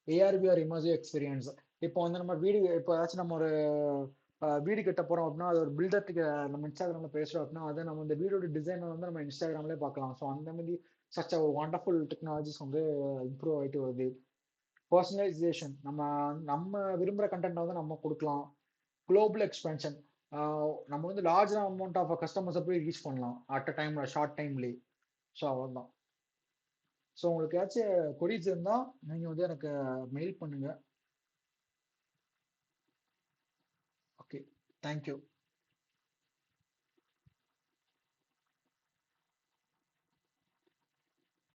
AR VR immersive experience. இப்போ வந்து நம்ம வீடு, இப்போ ஏதாச்சும் நம்ம ஒரு வீடு கட்ட போறோம் அப்படின்னா, அது ஒரு பில்டருக்கு நம்ம இன்ஸ்டாகிராம்ல பேசுறோம் அப்படின்னா, அதை நம்ம இந்த வீடோட டிசைனை வந்து நம்ம இன்ஸ்டாகிராம்லேயே பார்க்கலாம். ஸோ அந்த மாதிரி சச் ஒரு வண்டர்ஃபுல் டெக்னாலஜிஸ் வந்து இம்ப்ரூவ் ஆகிட்டு வருது. பர்சனலைசேஷன், நம்ம நம்ம விரும்புகிற கண்டென்ட் வந்து நம்ம கொடுக்கலாம். குளோபல் எக்ஸ்பென்ஷன், நம்ம வந்து லார்ஜ் அமௌண்ட் ஆஃப் கஸ்டமர்ஸை போய் ரீச் பண்ணலாம் அட் அ டைம்ல, ஷார்ட் டைம்லேயே. ஸோ அவ்வளோதான். ஸோ உங்களுக்கு ஏதாச்சும் கொரீஸ் இருந்தால் நீங்கள் வந்து எனக்கு மெயில் பண்ணுங்க. Okay, thank you.